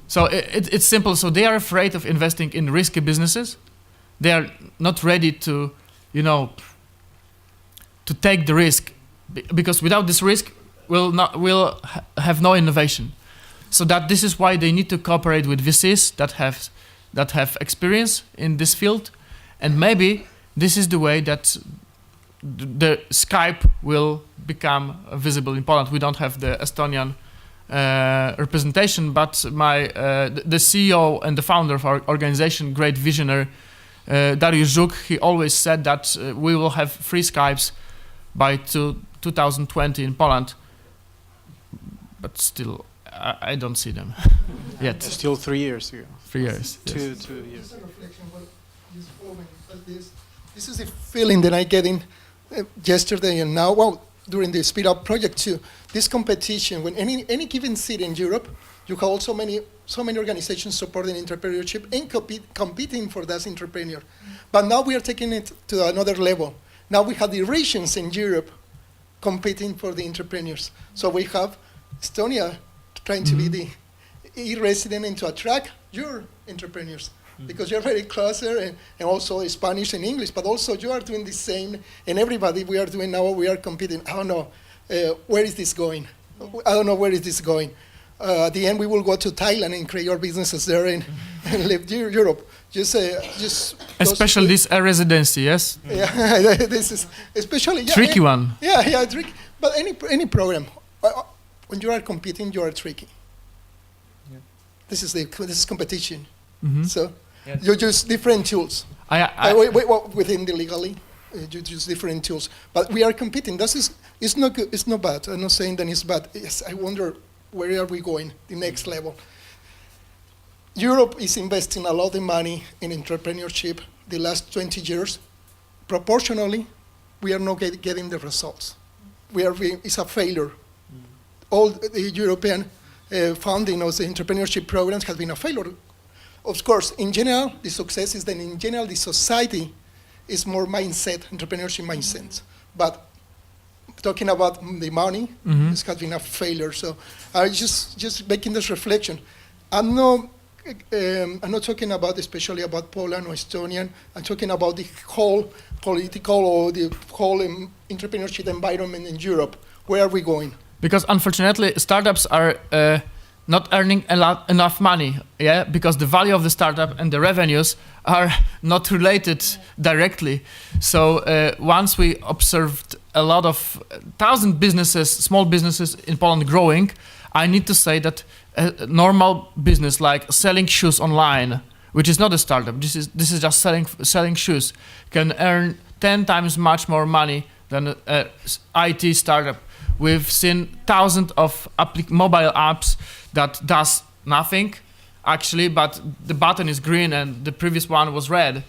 So it's simple. So they are afraid of investing in risky businesses. They are not ready to, to take the risk, because without this risk, we'll have no innovation. So that this is why they need to cooperate with VCs that have experience in this field. And maybe this is the way that the Skype will become visible in Poland. We don't have the Estonian representation, but the CEO and the founder of our organization, great visionary, Dariusz Żuk, he always said that we will have free Skypes by 2020 in Poland. But still, I don't see them yet. Still 3 years to go. 3 years. Two years. This is the feeling that I get in yesterday and now. Well, during the Speed Up project too. This competition, when any given city in Europe, you have also so many organizations supporting entrepreneurship and competing for that entrepreneur. But now we are taking it to another level. Now we have the regions in Europe competing for the entrepreneurs. So we have Estonia trying to be the e-resident and to attract your entrepreneurs, because you're very closer, and also Spanish and English, but also you are doing the same, and everybody we are doing now, we are competing. I don't know, where is this going? I don't know where is this going. At the end, we will go to Thailand and create our businesses there and live Europe. Especially this residency, yes? Yeah, this is especially tricky one. Yeah, tricky. But any program, when you are competing, you are tricky. Yeah. This is competition. So you use different tools. Within the legally, you use different tools. But we are competing. It's not good. It's not bad. I'm not saying that it's bad. Yes, I wonder where are we going, the next level. Europe is investing a lot of money in entrepreneurship the last 20 years. Proportionally, we are not getting the results. It's a failure. All the European funding of the entrepreneurship programs has been a failure. Of course, in general, the success is that in general, the society is more entrepreneurship mindset. But talking about the money, this has been a failure. So I just making this reflection. I'm not talking about especially about Poland or Estonian. I'm talking about the whole political or the whole entrepreneurship environment in Europe. Where are we going? Because unfortunately, startups are not earning enough money, because the value of the startup and the revenues are not related directly. So once we observed a lot of 1,000 businesses, small businesses in Poland growing, I need to say that a normal business like selling shoes online, which is not a startup, this is just selling shoes, can earn 10 times much more money than an IT startup. We've seen thousands of mobile apps that does nothing, actually, but the button is green and the previous one was red.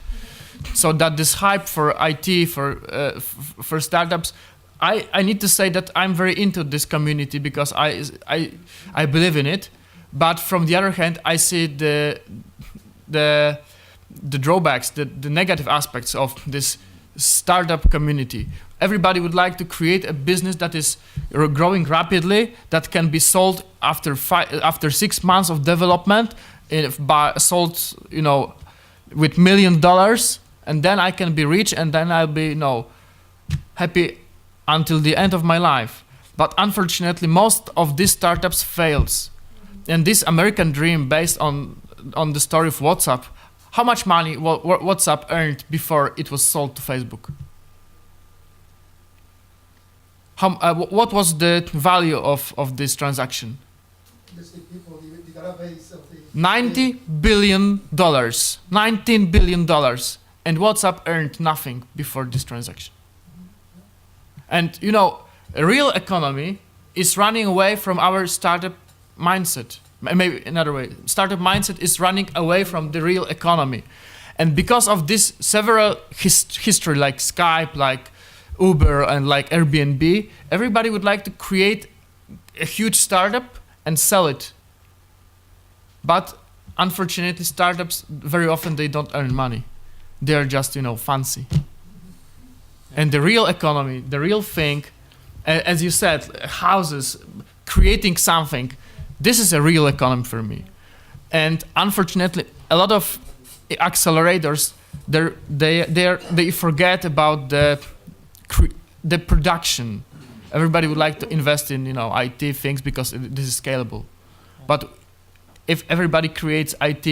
So that this hype for IT, for startups, I need to say that I'm very into this community because I believe in it. But from the other hand, I see the drawbacks, the negative aspects of this startup community. Everybody would like to create a business that is growing rapidly, that can be sold after 6 months of development, sold, with $1 million, and then I can be rich, and then I'll be, happy until the end of my life. But unfortunately, most of these startups fails. And this American dream based on the story of WhatsApp, how much money WhatsApp earned before it was sold to Facebook? What was the value of this transaction? $90 billion. $19 billion. And WhatsApp earned nothing before this transaction. And, a real economy is running away from our startup mindset. Maybe another way. Startup mindset is running away from the real economy. And because of this several history, like Skype, like Uber, and like Airbnb, everybody would like to create a huge startup and sell it. But unfortunately, startups, very often they don't earn money. They're just, fancy. And the real economy, the real thing, as you said, houses, creating something, this is a real economy for me. And unfortunately, a lot of accelerators, they forget about the production. Everybody would like to invest in IT things because this is scalable. But if everybody creates IT,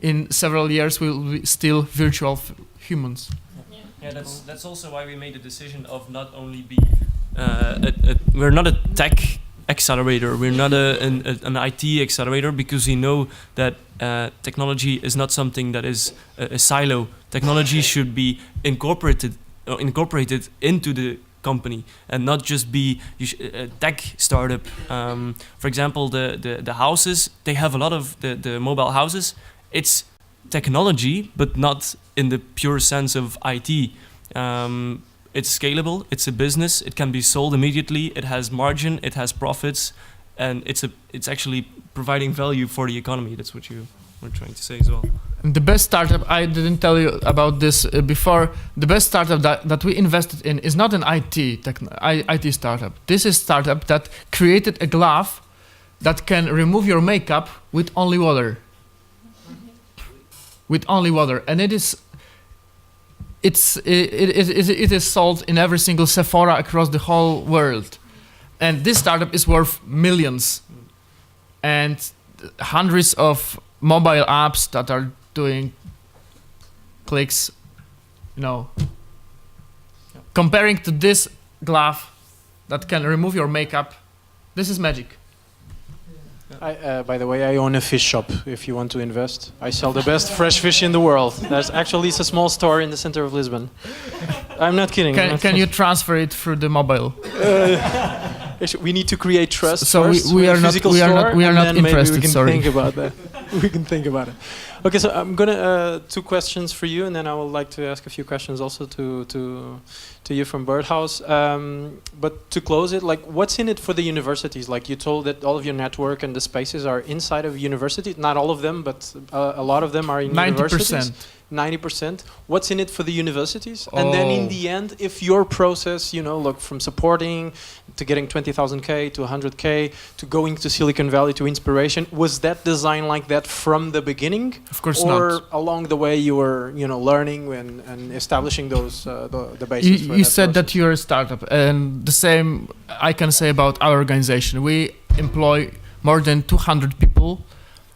in several years we'll be still virtual humans. Yeah, that's also why we made the decision of not only be we're not a tech accelerator, we're not an IT accelerator, because we know that technology is not something that is a silo. Technology should be incorporated into the company and not just be a tech startup. For example, the houses, they have a lot of the mobile houses. It's technology, but not in the pure sense of IT. It's scalable, it's a business, it can be sold immediately, it has margin, it has profits, and it's actually providing value for the economy. That's what you were trying to say as well. The best startup, I didn't tell you about this before, the best startup that we invested in is not an IT startup. This is a startup that created a glove that can remove your makeup with only water. With only water. And it is sold in every single Sephora across the whole world. And this startup is worth millions. And hundreds of mobile apps that are doing clicks, Comparing to this glove that can remove your makeup, this is magic. By the way, I own a fish shop if you want to invest. I sell the best fresh fish in the world. There's actually a small store in the center of Lisbon. I'm not kidding. Can you transfer it through the mobile? We need to create trust so first. we are not interested. Maybe we can sorry. think about that. we can think about it. Okay, so I'm gonna 2 questions for you, and then I would like to ask a few questions also to you from Birdhouse. But to close it, like, what's in it for the universities? Like, you told that all of your network and the spaces are inside of universities. Not all of them, but a lot of them are in 90%. universities. 90%. What's in it for the universities? And then in the end, if your process, you know, look from supporting to getting 20,000K to 100K to going to Silicon Valley to inspiration, was that designed like that from the beginning? Of course or not. along the way you were, you know, learning and establishing those the basis for You that said process? that you're a startup, and the same I can say about our organization. We employ more than 200 people.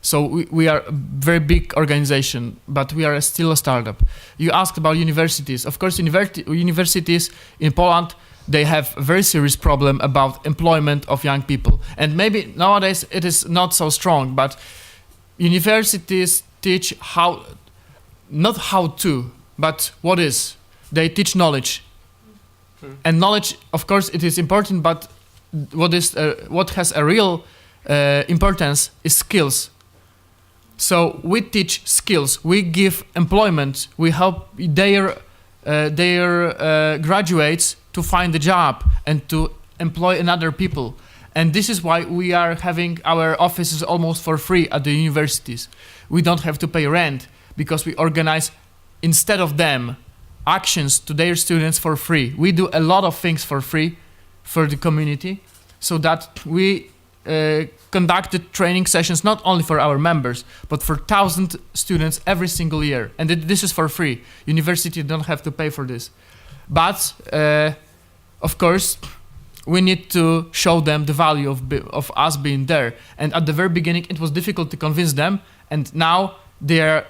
So we are a very big organization, but we are still a startup. You asked about universities. Of course, universities in Poland, they have a very serious problem about employment of young people. And maybe nowadays it is not so strong, but universities teach how, not how to, but what is. They teach knowledge. And knowledge, of course, it is important, but what has a real importance is skills. So we teach skills, we give employment, we help their graduates to find a job and to employ another people. And this is why we are having our offices almost for free at the universities. We don't have to pay rent because we organize, instead of them, actions to their students for free. We do a lot of things for free for the community, so that we conducted training sessions not only for our members, but for 1,000 students every single year. And this is for free. University don't have to pay for this. But, of course, we need to show them the value of us being there. And at the very beginning, it was difficult to convince them. And now they're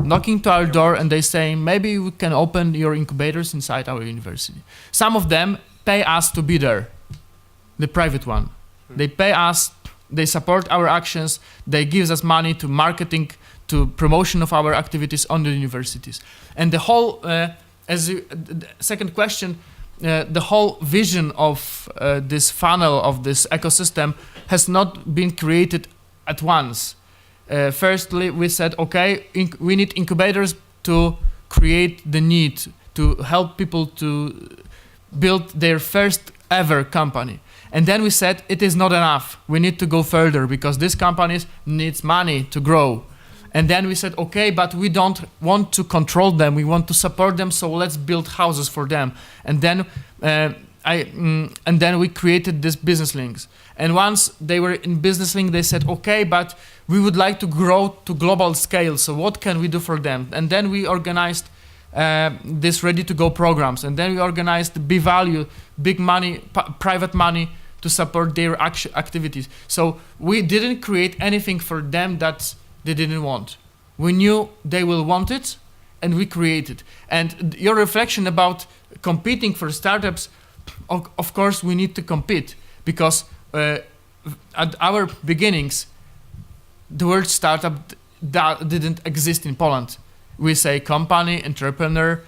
knocking to our door and they saying, maybe we can open your incubators inside our university. Some of them pay us to be there, the private one. They pay us, they support our actions, they give us money to marketing, to promotion of our activities on the universities. And the whole, the second question, the whole vision of this funnel, of this ecosystem, has not been created at once. Firstly, we said, okay, we need incubators to create the need, to help people to build their first ever company. And then we said it is not enough. We need to go further because these companies needs money to grow. And then we said, okay, but we don't want to control them. We want to support them, so let's build houses for them. And then we created this business links. And once they were in business link, they said, okay, but we would like to grow to global scale. So what can we do for them? And then we organized this ready-to-go programs. And then we organized B-Value, big money, private money to support their activities. So we didn't create anything for them that they didn't want. We knew they will want it, and we created. And your reflection about competing for startups, of course, we need to compete because at our beginnings, the word startup didn't exist in Poland. We say company, entrepreneur,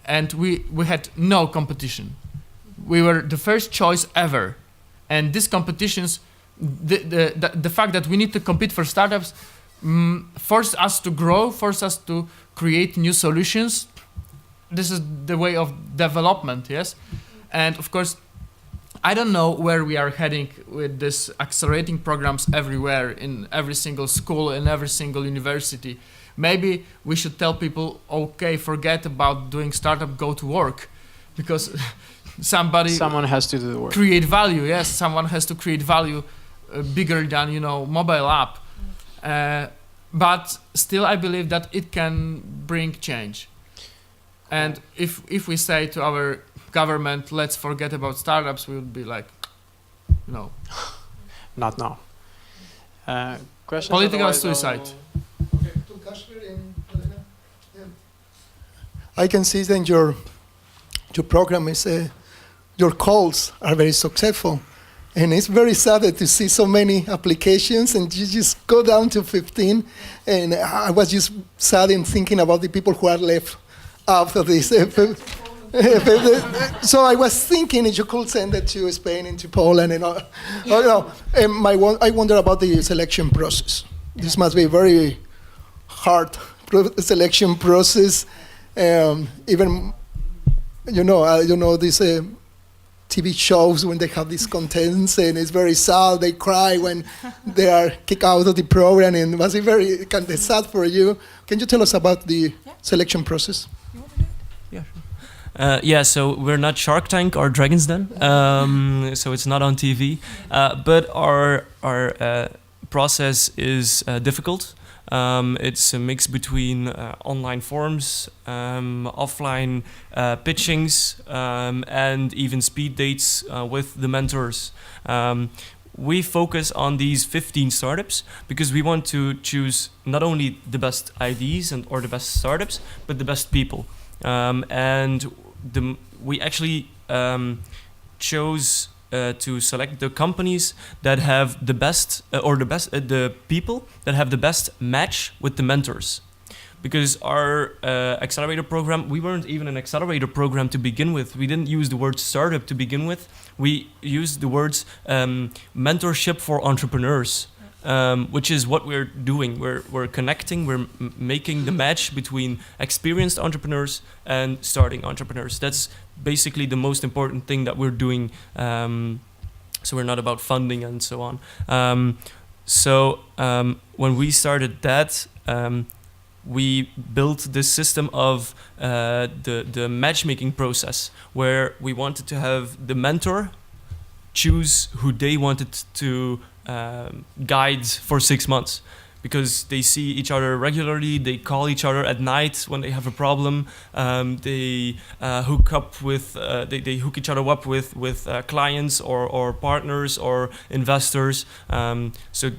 and we had no competition. We were the first choice ever. And these competitions, the fact that we need to compete for startups forced us to grow, forced us to create new solutions. This is the way of development, yes? And of course, I don't know where we are heading with this accelerating programs everywhere, in every single school, in every single university. Maybe we should tell people, okay, forget about doing startup, go to work. Because someone has to do the work. Create value, yes. Someone has to create value bigger than, mobile app. But still, I believe that it can bring change. And if we say to our government, let's forget about startups, we would be like, no. Not now. Questions? Political suicide. I can see that your program is, your calls are very successful. And it's very sad to see so many applications and you just go down to 15. And I was just sad in thinking about the people who are left out of this. So I was thinking if you could send it to Spain and to Poland and all. I wonder about the selection process. This must be a very hard selection process. Even, these TV shows when they have these contents, and it's very sad. They cry when they are kicked out of the program, and it must be very kind of sad for you. Can you tell us about the selection process? So we're not Shark Tank or Dragon's Den, so it's not on TV. But our process is difficult. It's a mix between online forums, offline pitchings, and even speed dates with the mentors. We focus on these 15 startups because we want to choose not only the best ideas or the best startups, but the best people. We actually chose to select the companies that have the best, the people that have the best match with the mentors. Because our accelerator program, we weren't even an accelerator program to begin with. We didn't use the word startup to begin with. We used the words mentorship for entrepreneurs. Which is what we're doing. We're connecting, we're making the match between experienced entrepreneurs and starting entrepreneurs. That's basically the most important thing that we're doing. So we're not about funding and so on. When we started that, we built this system of the matchmaking process where we wanted to have the mentor choose who they wanted to guide for 6 months, because they see each other regularly, they call each other at night when they have a problem, they hook each other up with clients or partners or investors. So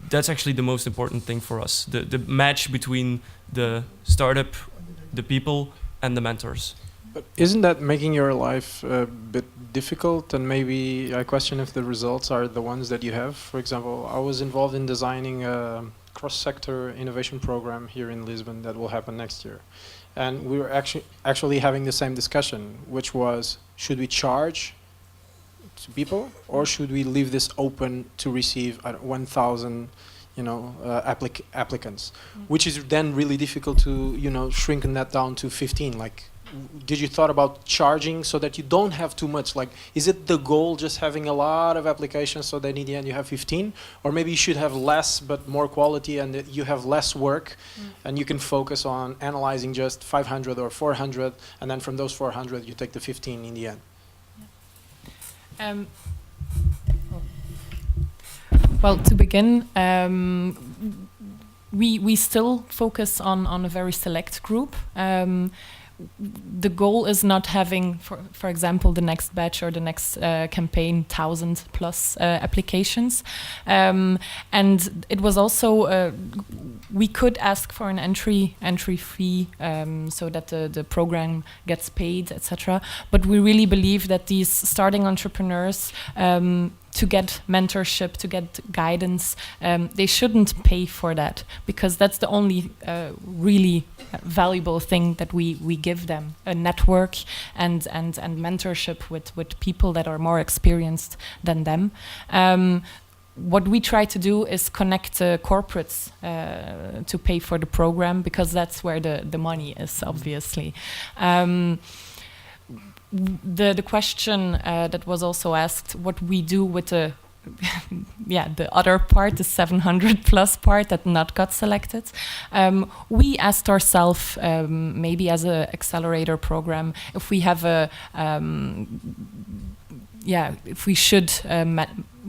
that's actually the most important thing for us, the match between the startup, the people, and the mentors. But isn't that making your life a bit difficult? And maybe I question if the results are the ones that you have. For example, I was involved in designing a cross-sector innovation program here in Lisbon that will happen next year. And we were actually having the same discussion, which was, should we charge to people, or should we leave this open to receive 1,000 applicants? Which is then really difficult to shrinking that down to 15. Like, did you thought about charging so that you don't have too much? Like, is it the goal just having a lot of applications so that in the end you have 15? Or maybe you should have less but more quality, and that you have less work and you can focus on analyzing just 500 or 400, and then from those 400 you take the 15 in the end? Well, to begin, we still focus on a very select group. The goal is not having, for example, the next batch or the next campaign 1,000+ applications, and it was also we could ask for an entry fee so that the program gets paid, etc. But we really believe that these starting entrepreneurs, to get mentorship, to get guidance, they shouldn't pay for that, because that's the only really valuable thing that we give them, a network and mentorship with people that are more experienced than them. What we try to do is connect corporates to pay for the program, because that's where the money is, obviously. The question that was also asked, what we do with the the other part, the 700+ part that not got selected. We asked ourselves, maybe as an accelerator program, if we have if we should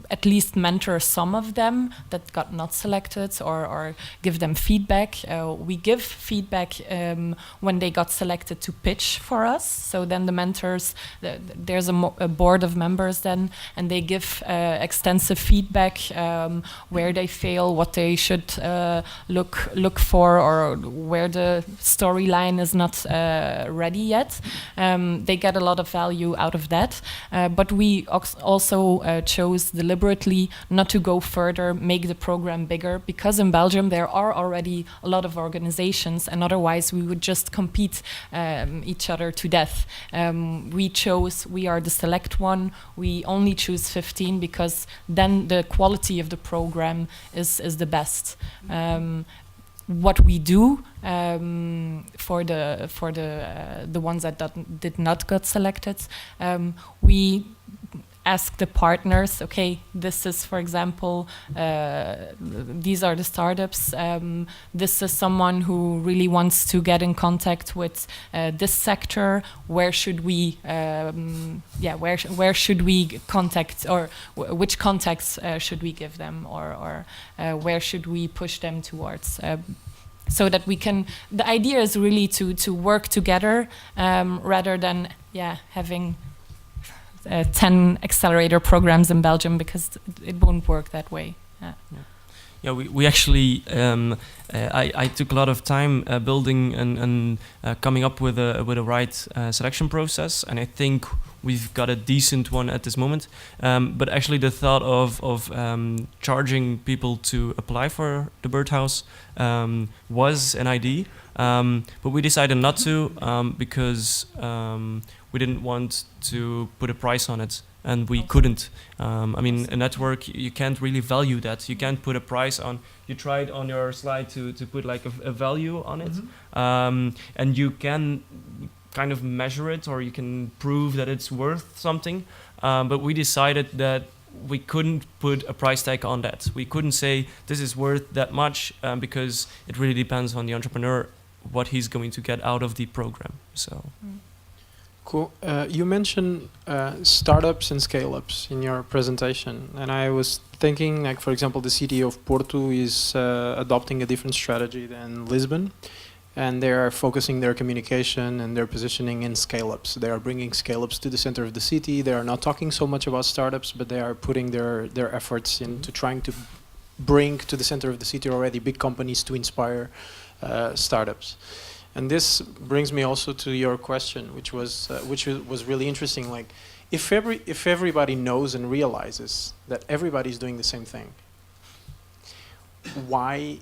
at least mentor some of them that got not selected, or give them feedback. We give feedback when they got selected to pitch for us. So then the mentors, there's a board of members then, and they give extensive feedback where they fail, what they should look for, or where the storyline is not ready yet. They get a lot of value out of that. But we also chose the deliberately not to go further, make the program bigger, because in Belgium there are already a lot of organizations, and otherwise we would just compete each other to death. We are the select one. We only choose 15 because then the quality of the program is the best. What we do for the ones that did not get selected, we ask the partners, okay, this is, for example, these are the startups. This is someone who really wants to get in contact with this sector. Where should we, where should we contact, or which contacts should we give them, or where should we push them towards? So that we can. The idea is really to work together rather than having 10 accelerator programs in Belgium, because it won't work that way. We actually I took a lot of time building and coming up with a right selection process, and I think we've got a decent one at this moment. But actually, the thought of charging people to apply for the birdhouse was an idea, but we decided not to because we didn't want to put a price on it. And we couldn't. I mean, a network, you can't really value that. You can't put a price on. You tried on your slide to put like a value on it. And you can kind of measure it, or you can prove that it's worth something. But we decided that we couldn't put a price tag on that. We couldn't say this is worth that much because it really depends on the entrepreneur, what he's going to get out of the program. So. Cool. You mentioned startups and scale-ups in your presentation, and I was thinking, like, for example, the city of Porto is adopting a different strategy than Lisbon, and they are focusing their communication and their positioning in scale-ups. They are bringing scale-ups to the center of the city. They are not talking so much about startups, but they are putting their efforts into trying to bring to the center of the city already big companies to inspire startups. And this brings me also to your question, which was really interesting. Like, if everybody knows and realizes that everybody's doing the same thing, why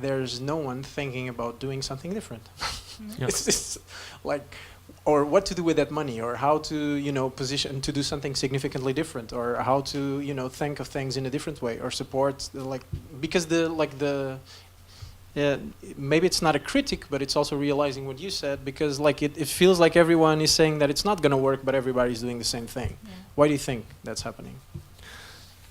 there's no one thinking about doing something different? It's like, or what to do with that money, or how to position to do something significantly different, or how to think of things in a different way, or support because maybe it's not a critic, but it's also realizing what you said, because it feels like everyone is saying that it's not going to work, but everybody's doing the same thing. Yeah. Why do you think that's happening?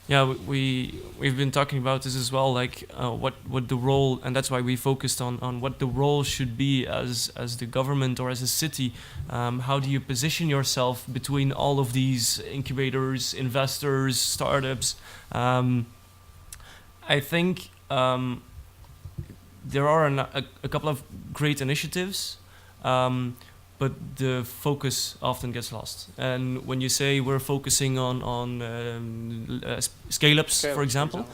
Yeah, we've been talking about this as well, like what the role, and that's why we focused on what the role should be as the government or as a city. How do you position yourself between all of these incubators, investors, startups? I think there are a couple of great initiatives, but the focus often gets lost. And when you say we're focusing on scale-ups, for example,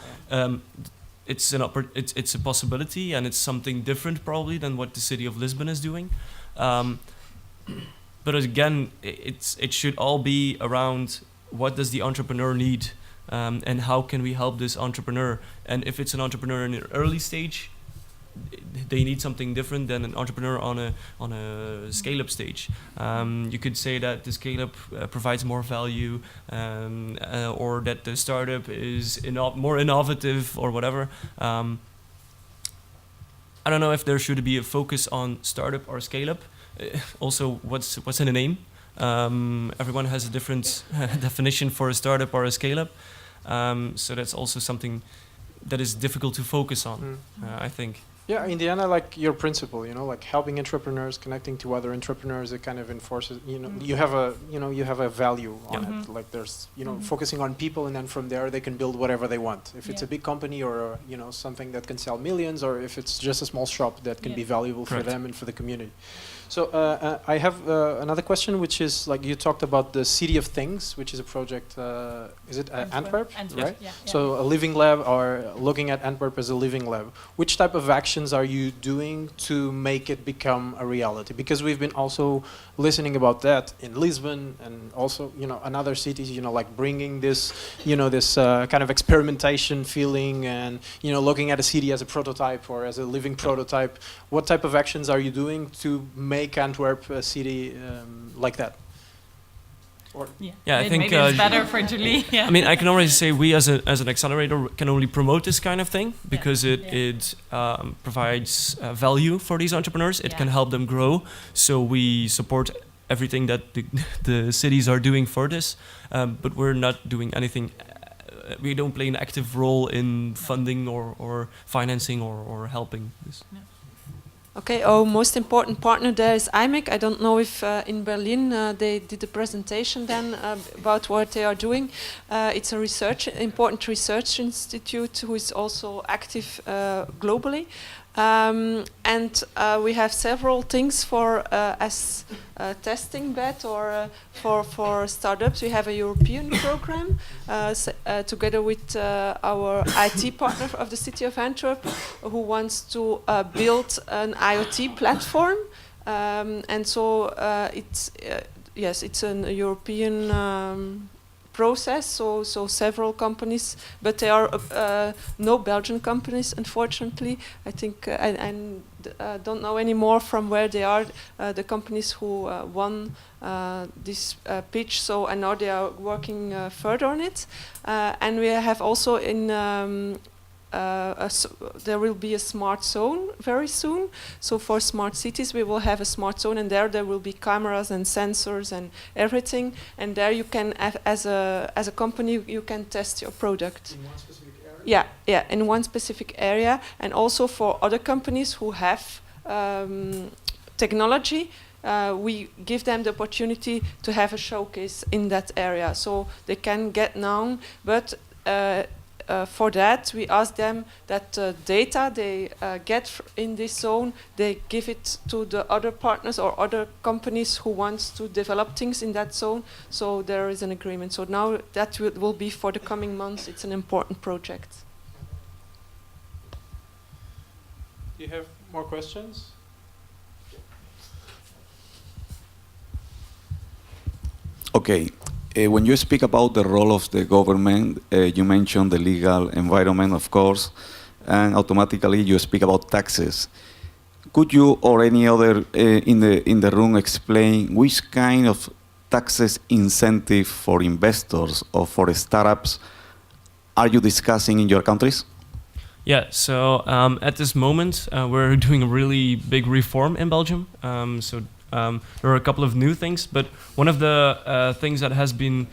it's a possibility, and it's something different probably than what the city of Lisbon is doing. But again, it should all be around what does the entrepreneur need, and how can we help this entrepreneur. And if it's an entrepreneur in an early stage, they need something different than an entrepreneur on a scale-up stage. You could say that the scale-up provides more value, or that the startup is more innovative, or whatever. I don't know if there should be a focus on startup or scale-up. Also, what's in the name? Everyone has a different definition for a startup or a scale-up. So that's also something that is difficult to focus on, I think. Yeah, in the end, I like your principle. Like helping entrepreneurs, connecting to other entrepreneurs. It kind of enforces. You have a value on it. Like there's, focusing on people, and then from there they can build whatever they want. If it's a big company, or something that can sell millions, or if it's just a small shop that can be valuable for them and for the community. So I have another question, which is, like, you talked about the City of Things, which is a project. Is it Antwerp? Right. Yeah. So a living lab, or looking at Antwerp as a living lab. Which type of actions actions are you doing to make it become a reality? Because we've been also listening about that in Lisbon and also, you know, in other cities, you know, like bringing this, you know, this kind of experimentation feeling and, you know, looking at a city as a prototype or as a living prototype. What type of actions are you doing to make Antwerp a city like that? Or I think maybe it's better for Julie. Yeah. I mean, I can already say we as an accelerator can only promote this kind of thing because it provides value for these entrepreneurs. It can help them grow. So we support everything that the cities are doing for this, but we're not doing anything. We don't play an active role in funding or financing or helping this. Yeah. Okay, our most important partner there is IMEC. I don't know if in Berlin they did a presentation then about what they are doing. It's a important research institute who is also active globally. And we have several things for as testing bed or for startups. We have a European program together with our IT partner of the city of Antwerp, who wants to build an IoT platform. And so it's it's a European process, so several companies, but there are no Belgian companies, unfortunately. I think I don't know anymore from where they are, the companies who won this pitch, so I know they are working further on it. And we have also in there will be a smart zone very soon. So for smart cities, we will have a smart zone, and there will be cameras and sensors and everything. And there you can, as a company, you can test your product. In one specific area? Yeah, in one specific area. And also for other companies who have technology, we give them the opportunity to have a showcase in that area. So they can get known, but for that, we ask them that data they get in this zone, they give it to the other partners or other companies who wants to develop things in that zone. So there is an agreement. So now that will be for the coming months. It's an important project. Do you have more questions? Okay. When you speak about the role of the government, you mentioned the legal environment, of course, and automatically you speak about taxes. Could you or any other in the room explain which kind of taxes incentive for investors or for startups are you discussing in your countries? Yeah, so at this moment, we're doing a really big reform in Belgium. There are a couple of new things, but one of the things that has been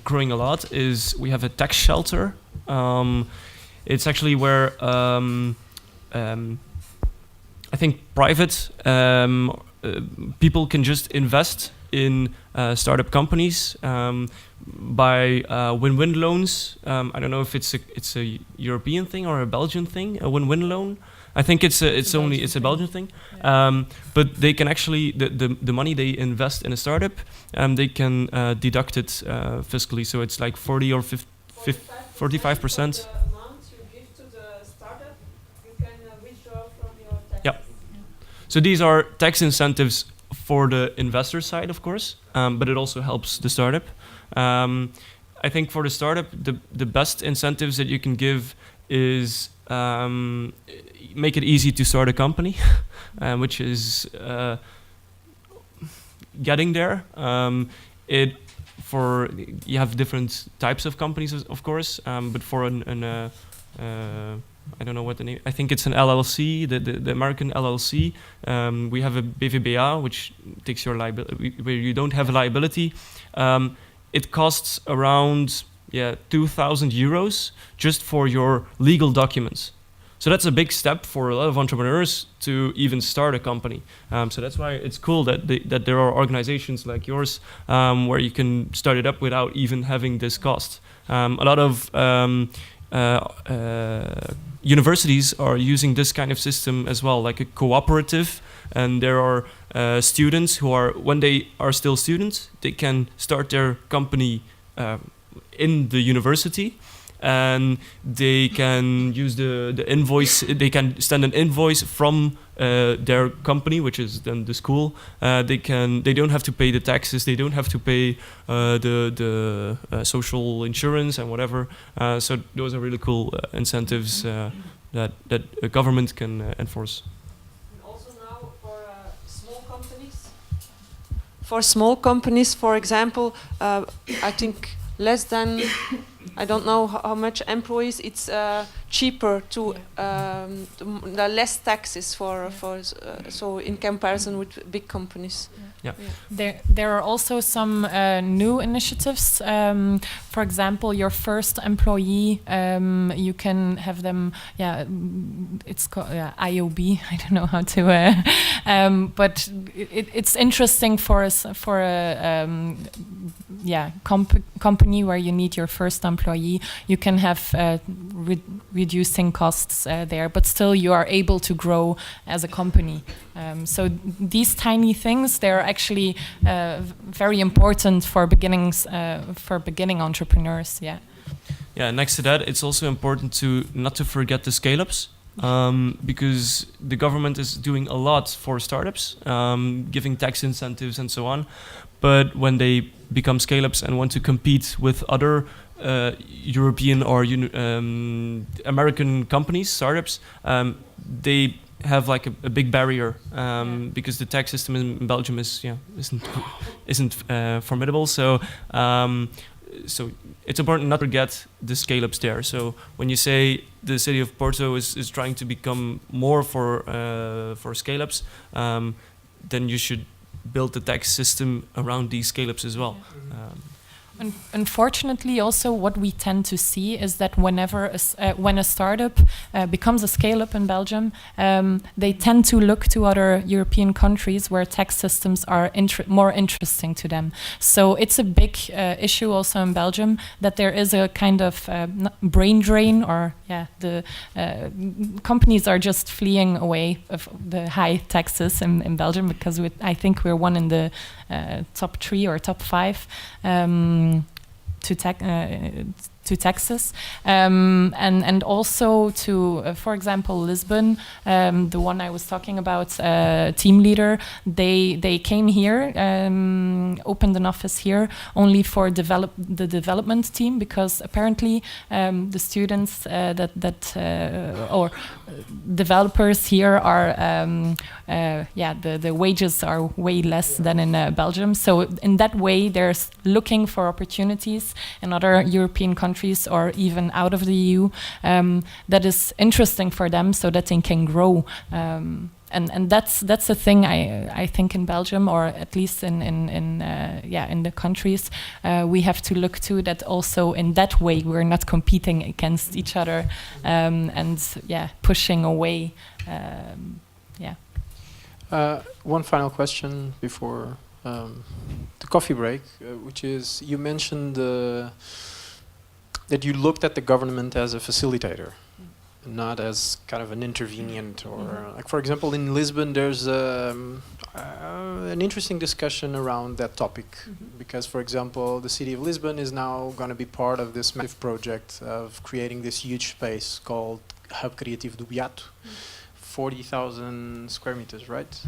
growing a lot is we have a tax shelter. It's actually where I think private people can just invest in startup companies by win-win loans. I don't know if it's a European thing or a Belgian thing, a win-win loan. I think it's a Belgian thing, but they can actually the money they invest in a startup, they can deduct it fiscally. So it's like 40 or 45%. Yeah. So these are tax incentives for the investor side, of course, but it also helps the startup. I think for the startup, the best incentives that you can give is make it easy to start a company, which is getting there. You have different types of companies, of course, but for I don't know what the name. I think it's an LLC, the American LLC. We have a BVBA, which takes your liability, where you don't have a liability. It costs around 2,000 euros just for your legal documents. So that's a big step for a lot of entrepreneurs to even start a company. So that's why it's cool that there are organizations like yours where you can start it up without even having this cost. A lot of universities are using this kind of system as well, like a cooperative. And there are students who are, when they are still students, they can start their company in the university. and they can use the invoice. They can send an invoice from their company, which is then the school. They don't have to pay the taxes. They don't have to pay the social insurance and whatever. So those are really cool incentives that a government can enforce. Also now for small companies, for example, I think less than, I don't know how much employees, it's cheaper to the less taxes so in comparison with big companies. Yeah. There are also some new initiatives. For example, your first employee, you can have them. Yeah, it's called IOB. I don't know how to. But it's interesting for us for a company where you need your first employee. You can have reducing costs there, but still you are able to grow as a company. So these tiny things, they're actually very important for beginning entrepreneurs. Yeah. Yeah. Next to that, it's also important to not to forget the scale-ups. Because the government is doing a lot for startups, giving tax incentives and so on. But when they become scale-ups and want to compete with other European or American companies, startups, they have like a big barrier because the tax system in Belgium isn't formidable. So it's important not to forget the scale-ups there. So when you say the city of Porto is trying to become more for scale-ups, then you should build the tax system around these scale-ups as well. Unfortunately, also what we tend to see is that when a startup becomes a scale-up in Belgium, they tend to look to other European countries where tax systems are more interesting to them. So it's a big issue also in Belgium that there is a kind of brain drain, or the companies are just fleeing away of the high taxes in Belgium, because I think we're one in the top 3 or top 5 to taxes, and also to, for example, Lisbon, the one I was talking about, team leader. They came here, opened an office here only for the development team, because apparently the students or developers here are the wages are way less than in Belgium. So in that way, they're looking for opportunities in other European countries or even out of the EU that is interesting for them, so that they can grow. And that's the thing I think in Belgium, or at least in the countries, we have to look to that also. In that way, we're not competing against each other and pushing away. One final question before the coffee break, which is, you mentioned that you looked at the government as a facilitator, not as kind of an intervenient, or like, for example, in Lisbon, there's an interesting discussion around that topic, because, for example, the city of Lisbon is now going to be part of this massive project of creating this huge space called Hub Criativo do Beato, 40,000 square meters, right?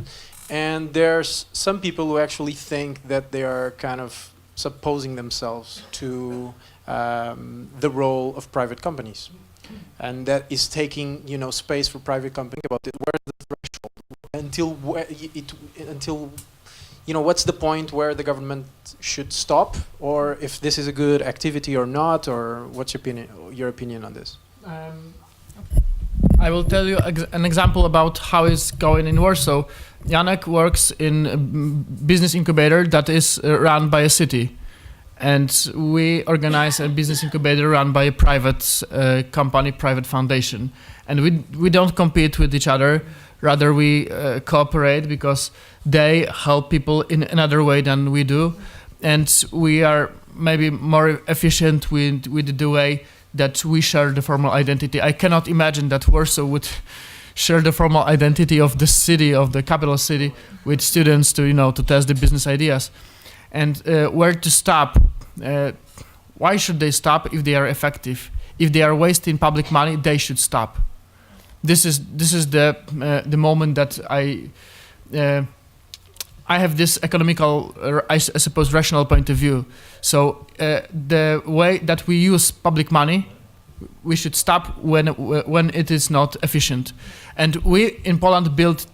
And there's some people who actually think that they are kind of supposing themselves to the role of private companies, and that is taking space for private companies. About it, where's the threshold until what's the point where the government should stop, or if this is a good activity or not, or what's your opinion on this? I will tell you an example about how it's going in Warsaw. Janek works in a business incubator that is run by a city. And we organize a business incubator run by a private company, private foundation. And we don't compete with each other. Rather, we cooperate, because they help people in another way than we do. And we are maybe more efficient with the way that we share the formal identity. I cannot imagine that Warsaw would share the formal identity of the city, of the capital city, with students to test the business ideas. And where to stop? Why should they stop if they are effective? if they are wasting public money, they should stop. This is the moment that I have this economical, I suppose, rational point of view. So the way that we use public money, we should stop when it is not efficient. And we in Poland built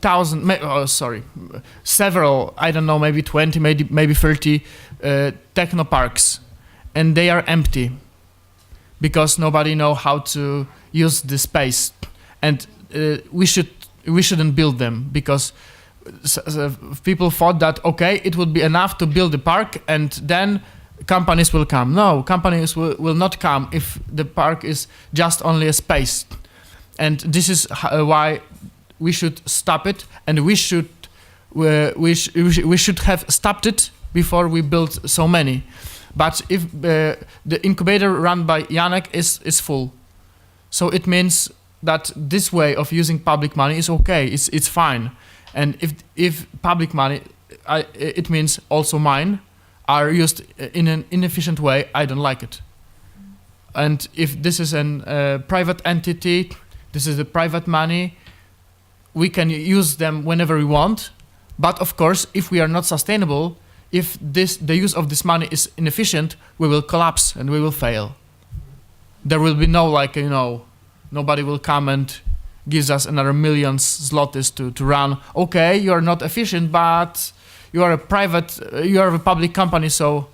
several, I don't know, maybe 20, maybe 30 techno parks, and they are empty because nobody know how to use the space. And we shouldn't build them because people thought that okay, it would be enough to build the park and then companies will come. No, companies will not come if the park is just only a space. And this is why we should stop it, and we should have stopped it before we built so many. But if the incubator run by Janek is full, so it means that this way of using public money is okay. It's fine. And if public money, it means also mine, are used in an inefficient way, I don't like it. And if this is a private entity, this is the private money, we can use them whenever we want. But of course, if we are not sustainable, if the use of this money is inefficient, we will collapse and we will fail. There will be nobody will come and gives us another millions zlotys to run. Okay, you are not efficient, but you are a public company, so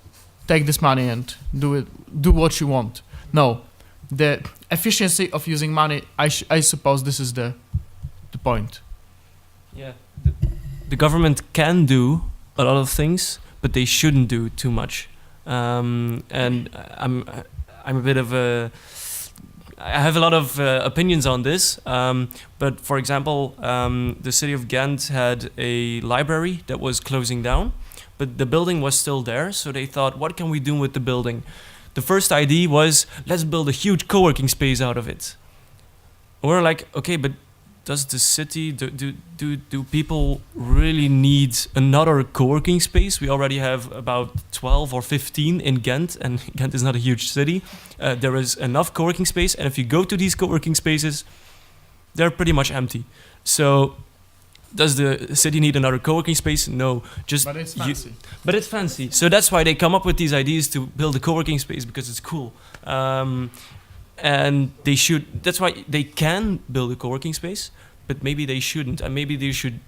take this money and do what you want. No, the efficiency of using money, I suppose this is the point. Yeah, the government can do a lot of things, but they shouldn't do too much. And I'm a bit of I have a lot of opinions on this, but for example, the city of Ghent had a library that was closing down, but the building was still there, so they thought, what can we do with the building? The first idea was, let's build a huge co-working space out of it. We're like, okay, but does the city, do people really need another co-working space? We already have about 12 or 15 in Ghent, and Ghent is not a huge city. There is enough co-working space, and if you go to these co-working spaces, they're pretty much empty. So does the city need another co-working space? No. But it's fancy. But it's fancy. So that's why they come up with these ideas to build a co-working space, because it's cool. And they should, that's why they can build a co-working space, but maybe they shouldn't. And maybe they should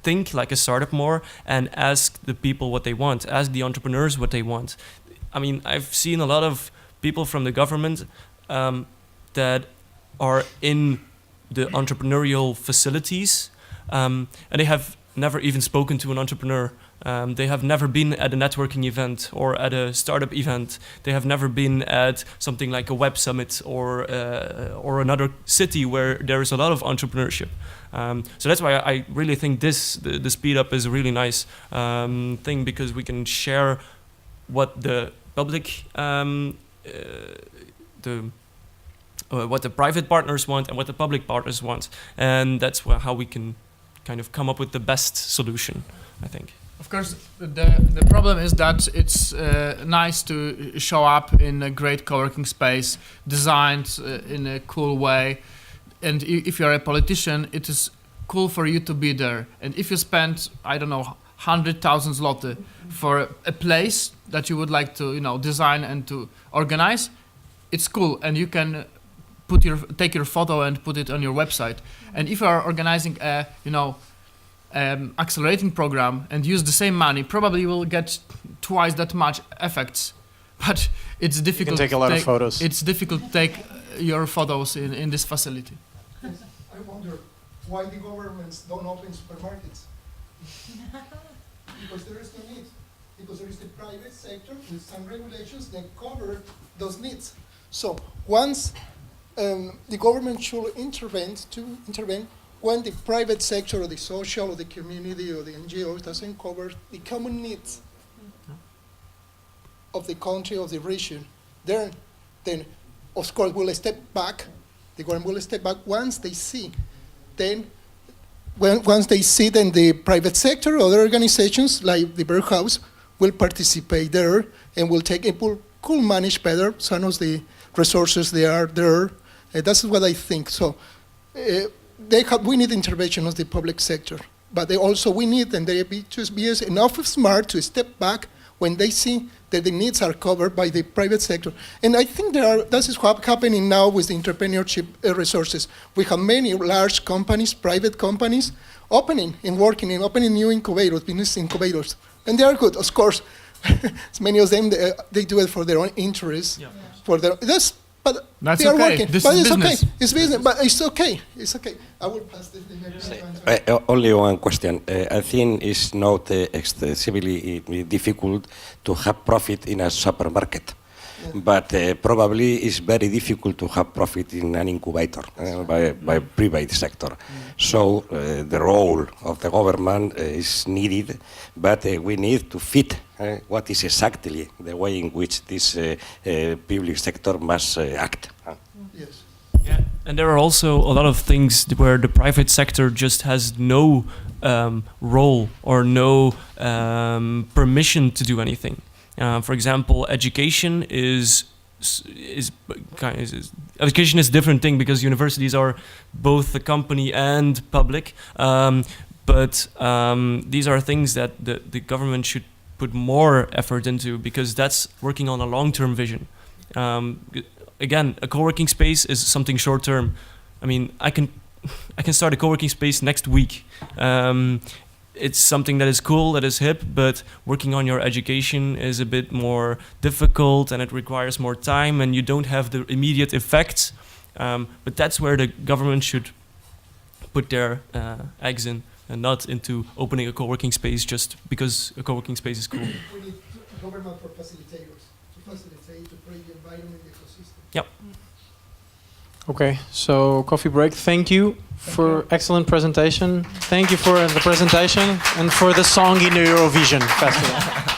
think like a startup more and ask the people what they want, ask the entrepreneurs what they want. I mean, I've seen a lot of people from the government that are in the entrepreneurial facilities, and they have never even spoken to an entrepreneur. They have never been at a networking event or at a startup event. They have never been at something like a web summit or another city where there is a lot of entrepreneurship. So that's why I really think the speed up is a really nice thing, because we can share what the public, what the private partners want and what the public partners want, and that's how we can kind of come up with the best solution, I think. Of course, the problem is that it's nice to show up in a great co-working space, designed in a cool way, and if you're a politician, it is cool for you to be there. And if you spend, I don't know, 100,000 zloty for a place that you would like to, design and to organize, it's cool, and you can take your photo and put it on your website. And if you are organizing a, accelerating program and use the same money, probably you will get twice that much effects. But it's difficult. You can take a lot of photos. It's difficult to take your photos in this facility. I wonder why the governments don't open supermarkets. Because there is no need. Because there is the private sector with some regulations that cover those needs. So once the government should intervene when the private sector or the social or the community or the NGO doesn't cover the common needs of the country or the region. Then of course we'll step back. The government will step back once they see. Then once they see, then the private sector or other organizations like the Bird House will participate there and will could manage better some of the resources they are there. That's what I think. So we need intervention of the public sector, but we need, and they be enough smart to step back when they see that the needs are covered by the private sector. And I think this is what's happening now with the entrepreneurship resources. We have many large companies, private companies, opening new incubators, business incubators. And they are good, of course. Many of them, they do it for their own interests. Yeah. But that's they are okay. working. This but is it's business. okay. It's business, but it's okay. It's okay. I will pass the next only one question. I think it's not excessively difficult to have profit in a supermarket. But probably it's very difficult to have profit in an incubator by private sector. So the role of the government is needed, but we need to fit what is exactly the way in which this public sector must act. Yes. Yeah, and there are also a lot of things where the private sector just has no role or no permission to do anything. For example, education is education is a different thing because universities are both a company and public. But these are things that the government should put more effort into because that's working on a long-term vision. Again, a co-working space is something short-term. I mean, I can start a co-working space next week. It's something that is cool, that is hip, but working on your education is a bit more difficult and it requires more time and you don't have the immediate effects. But that's where the government should put their eggs in and not into opening a co-working space just because a co-working space is cool. We need government for facilitators to facilitate, to create the environment, the ecosystem. Yep. Okay, so coffee break. Thank you for excellent presentation. Thank you for the presentation and for the song in the Eurovision Festival.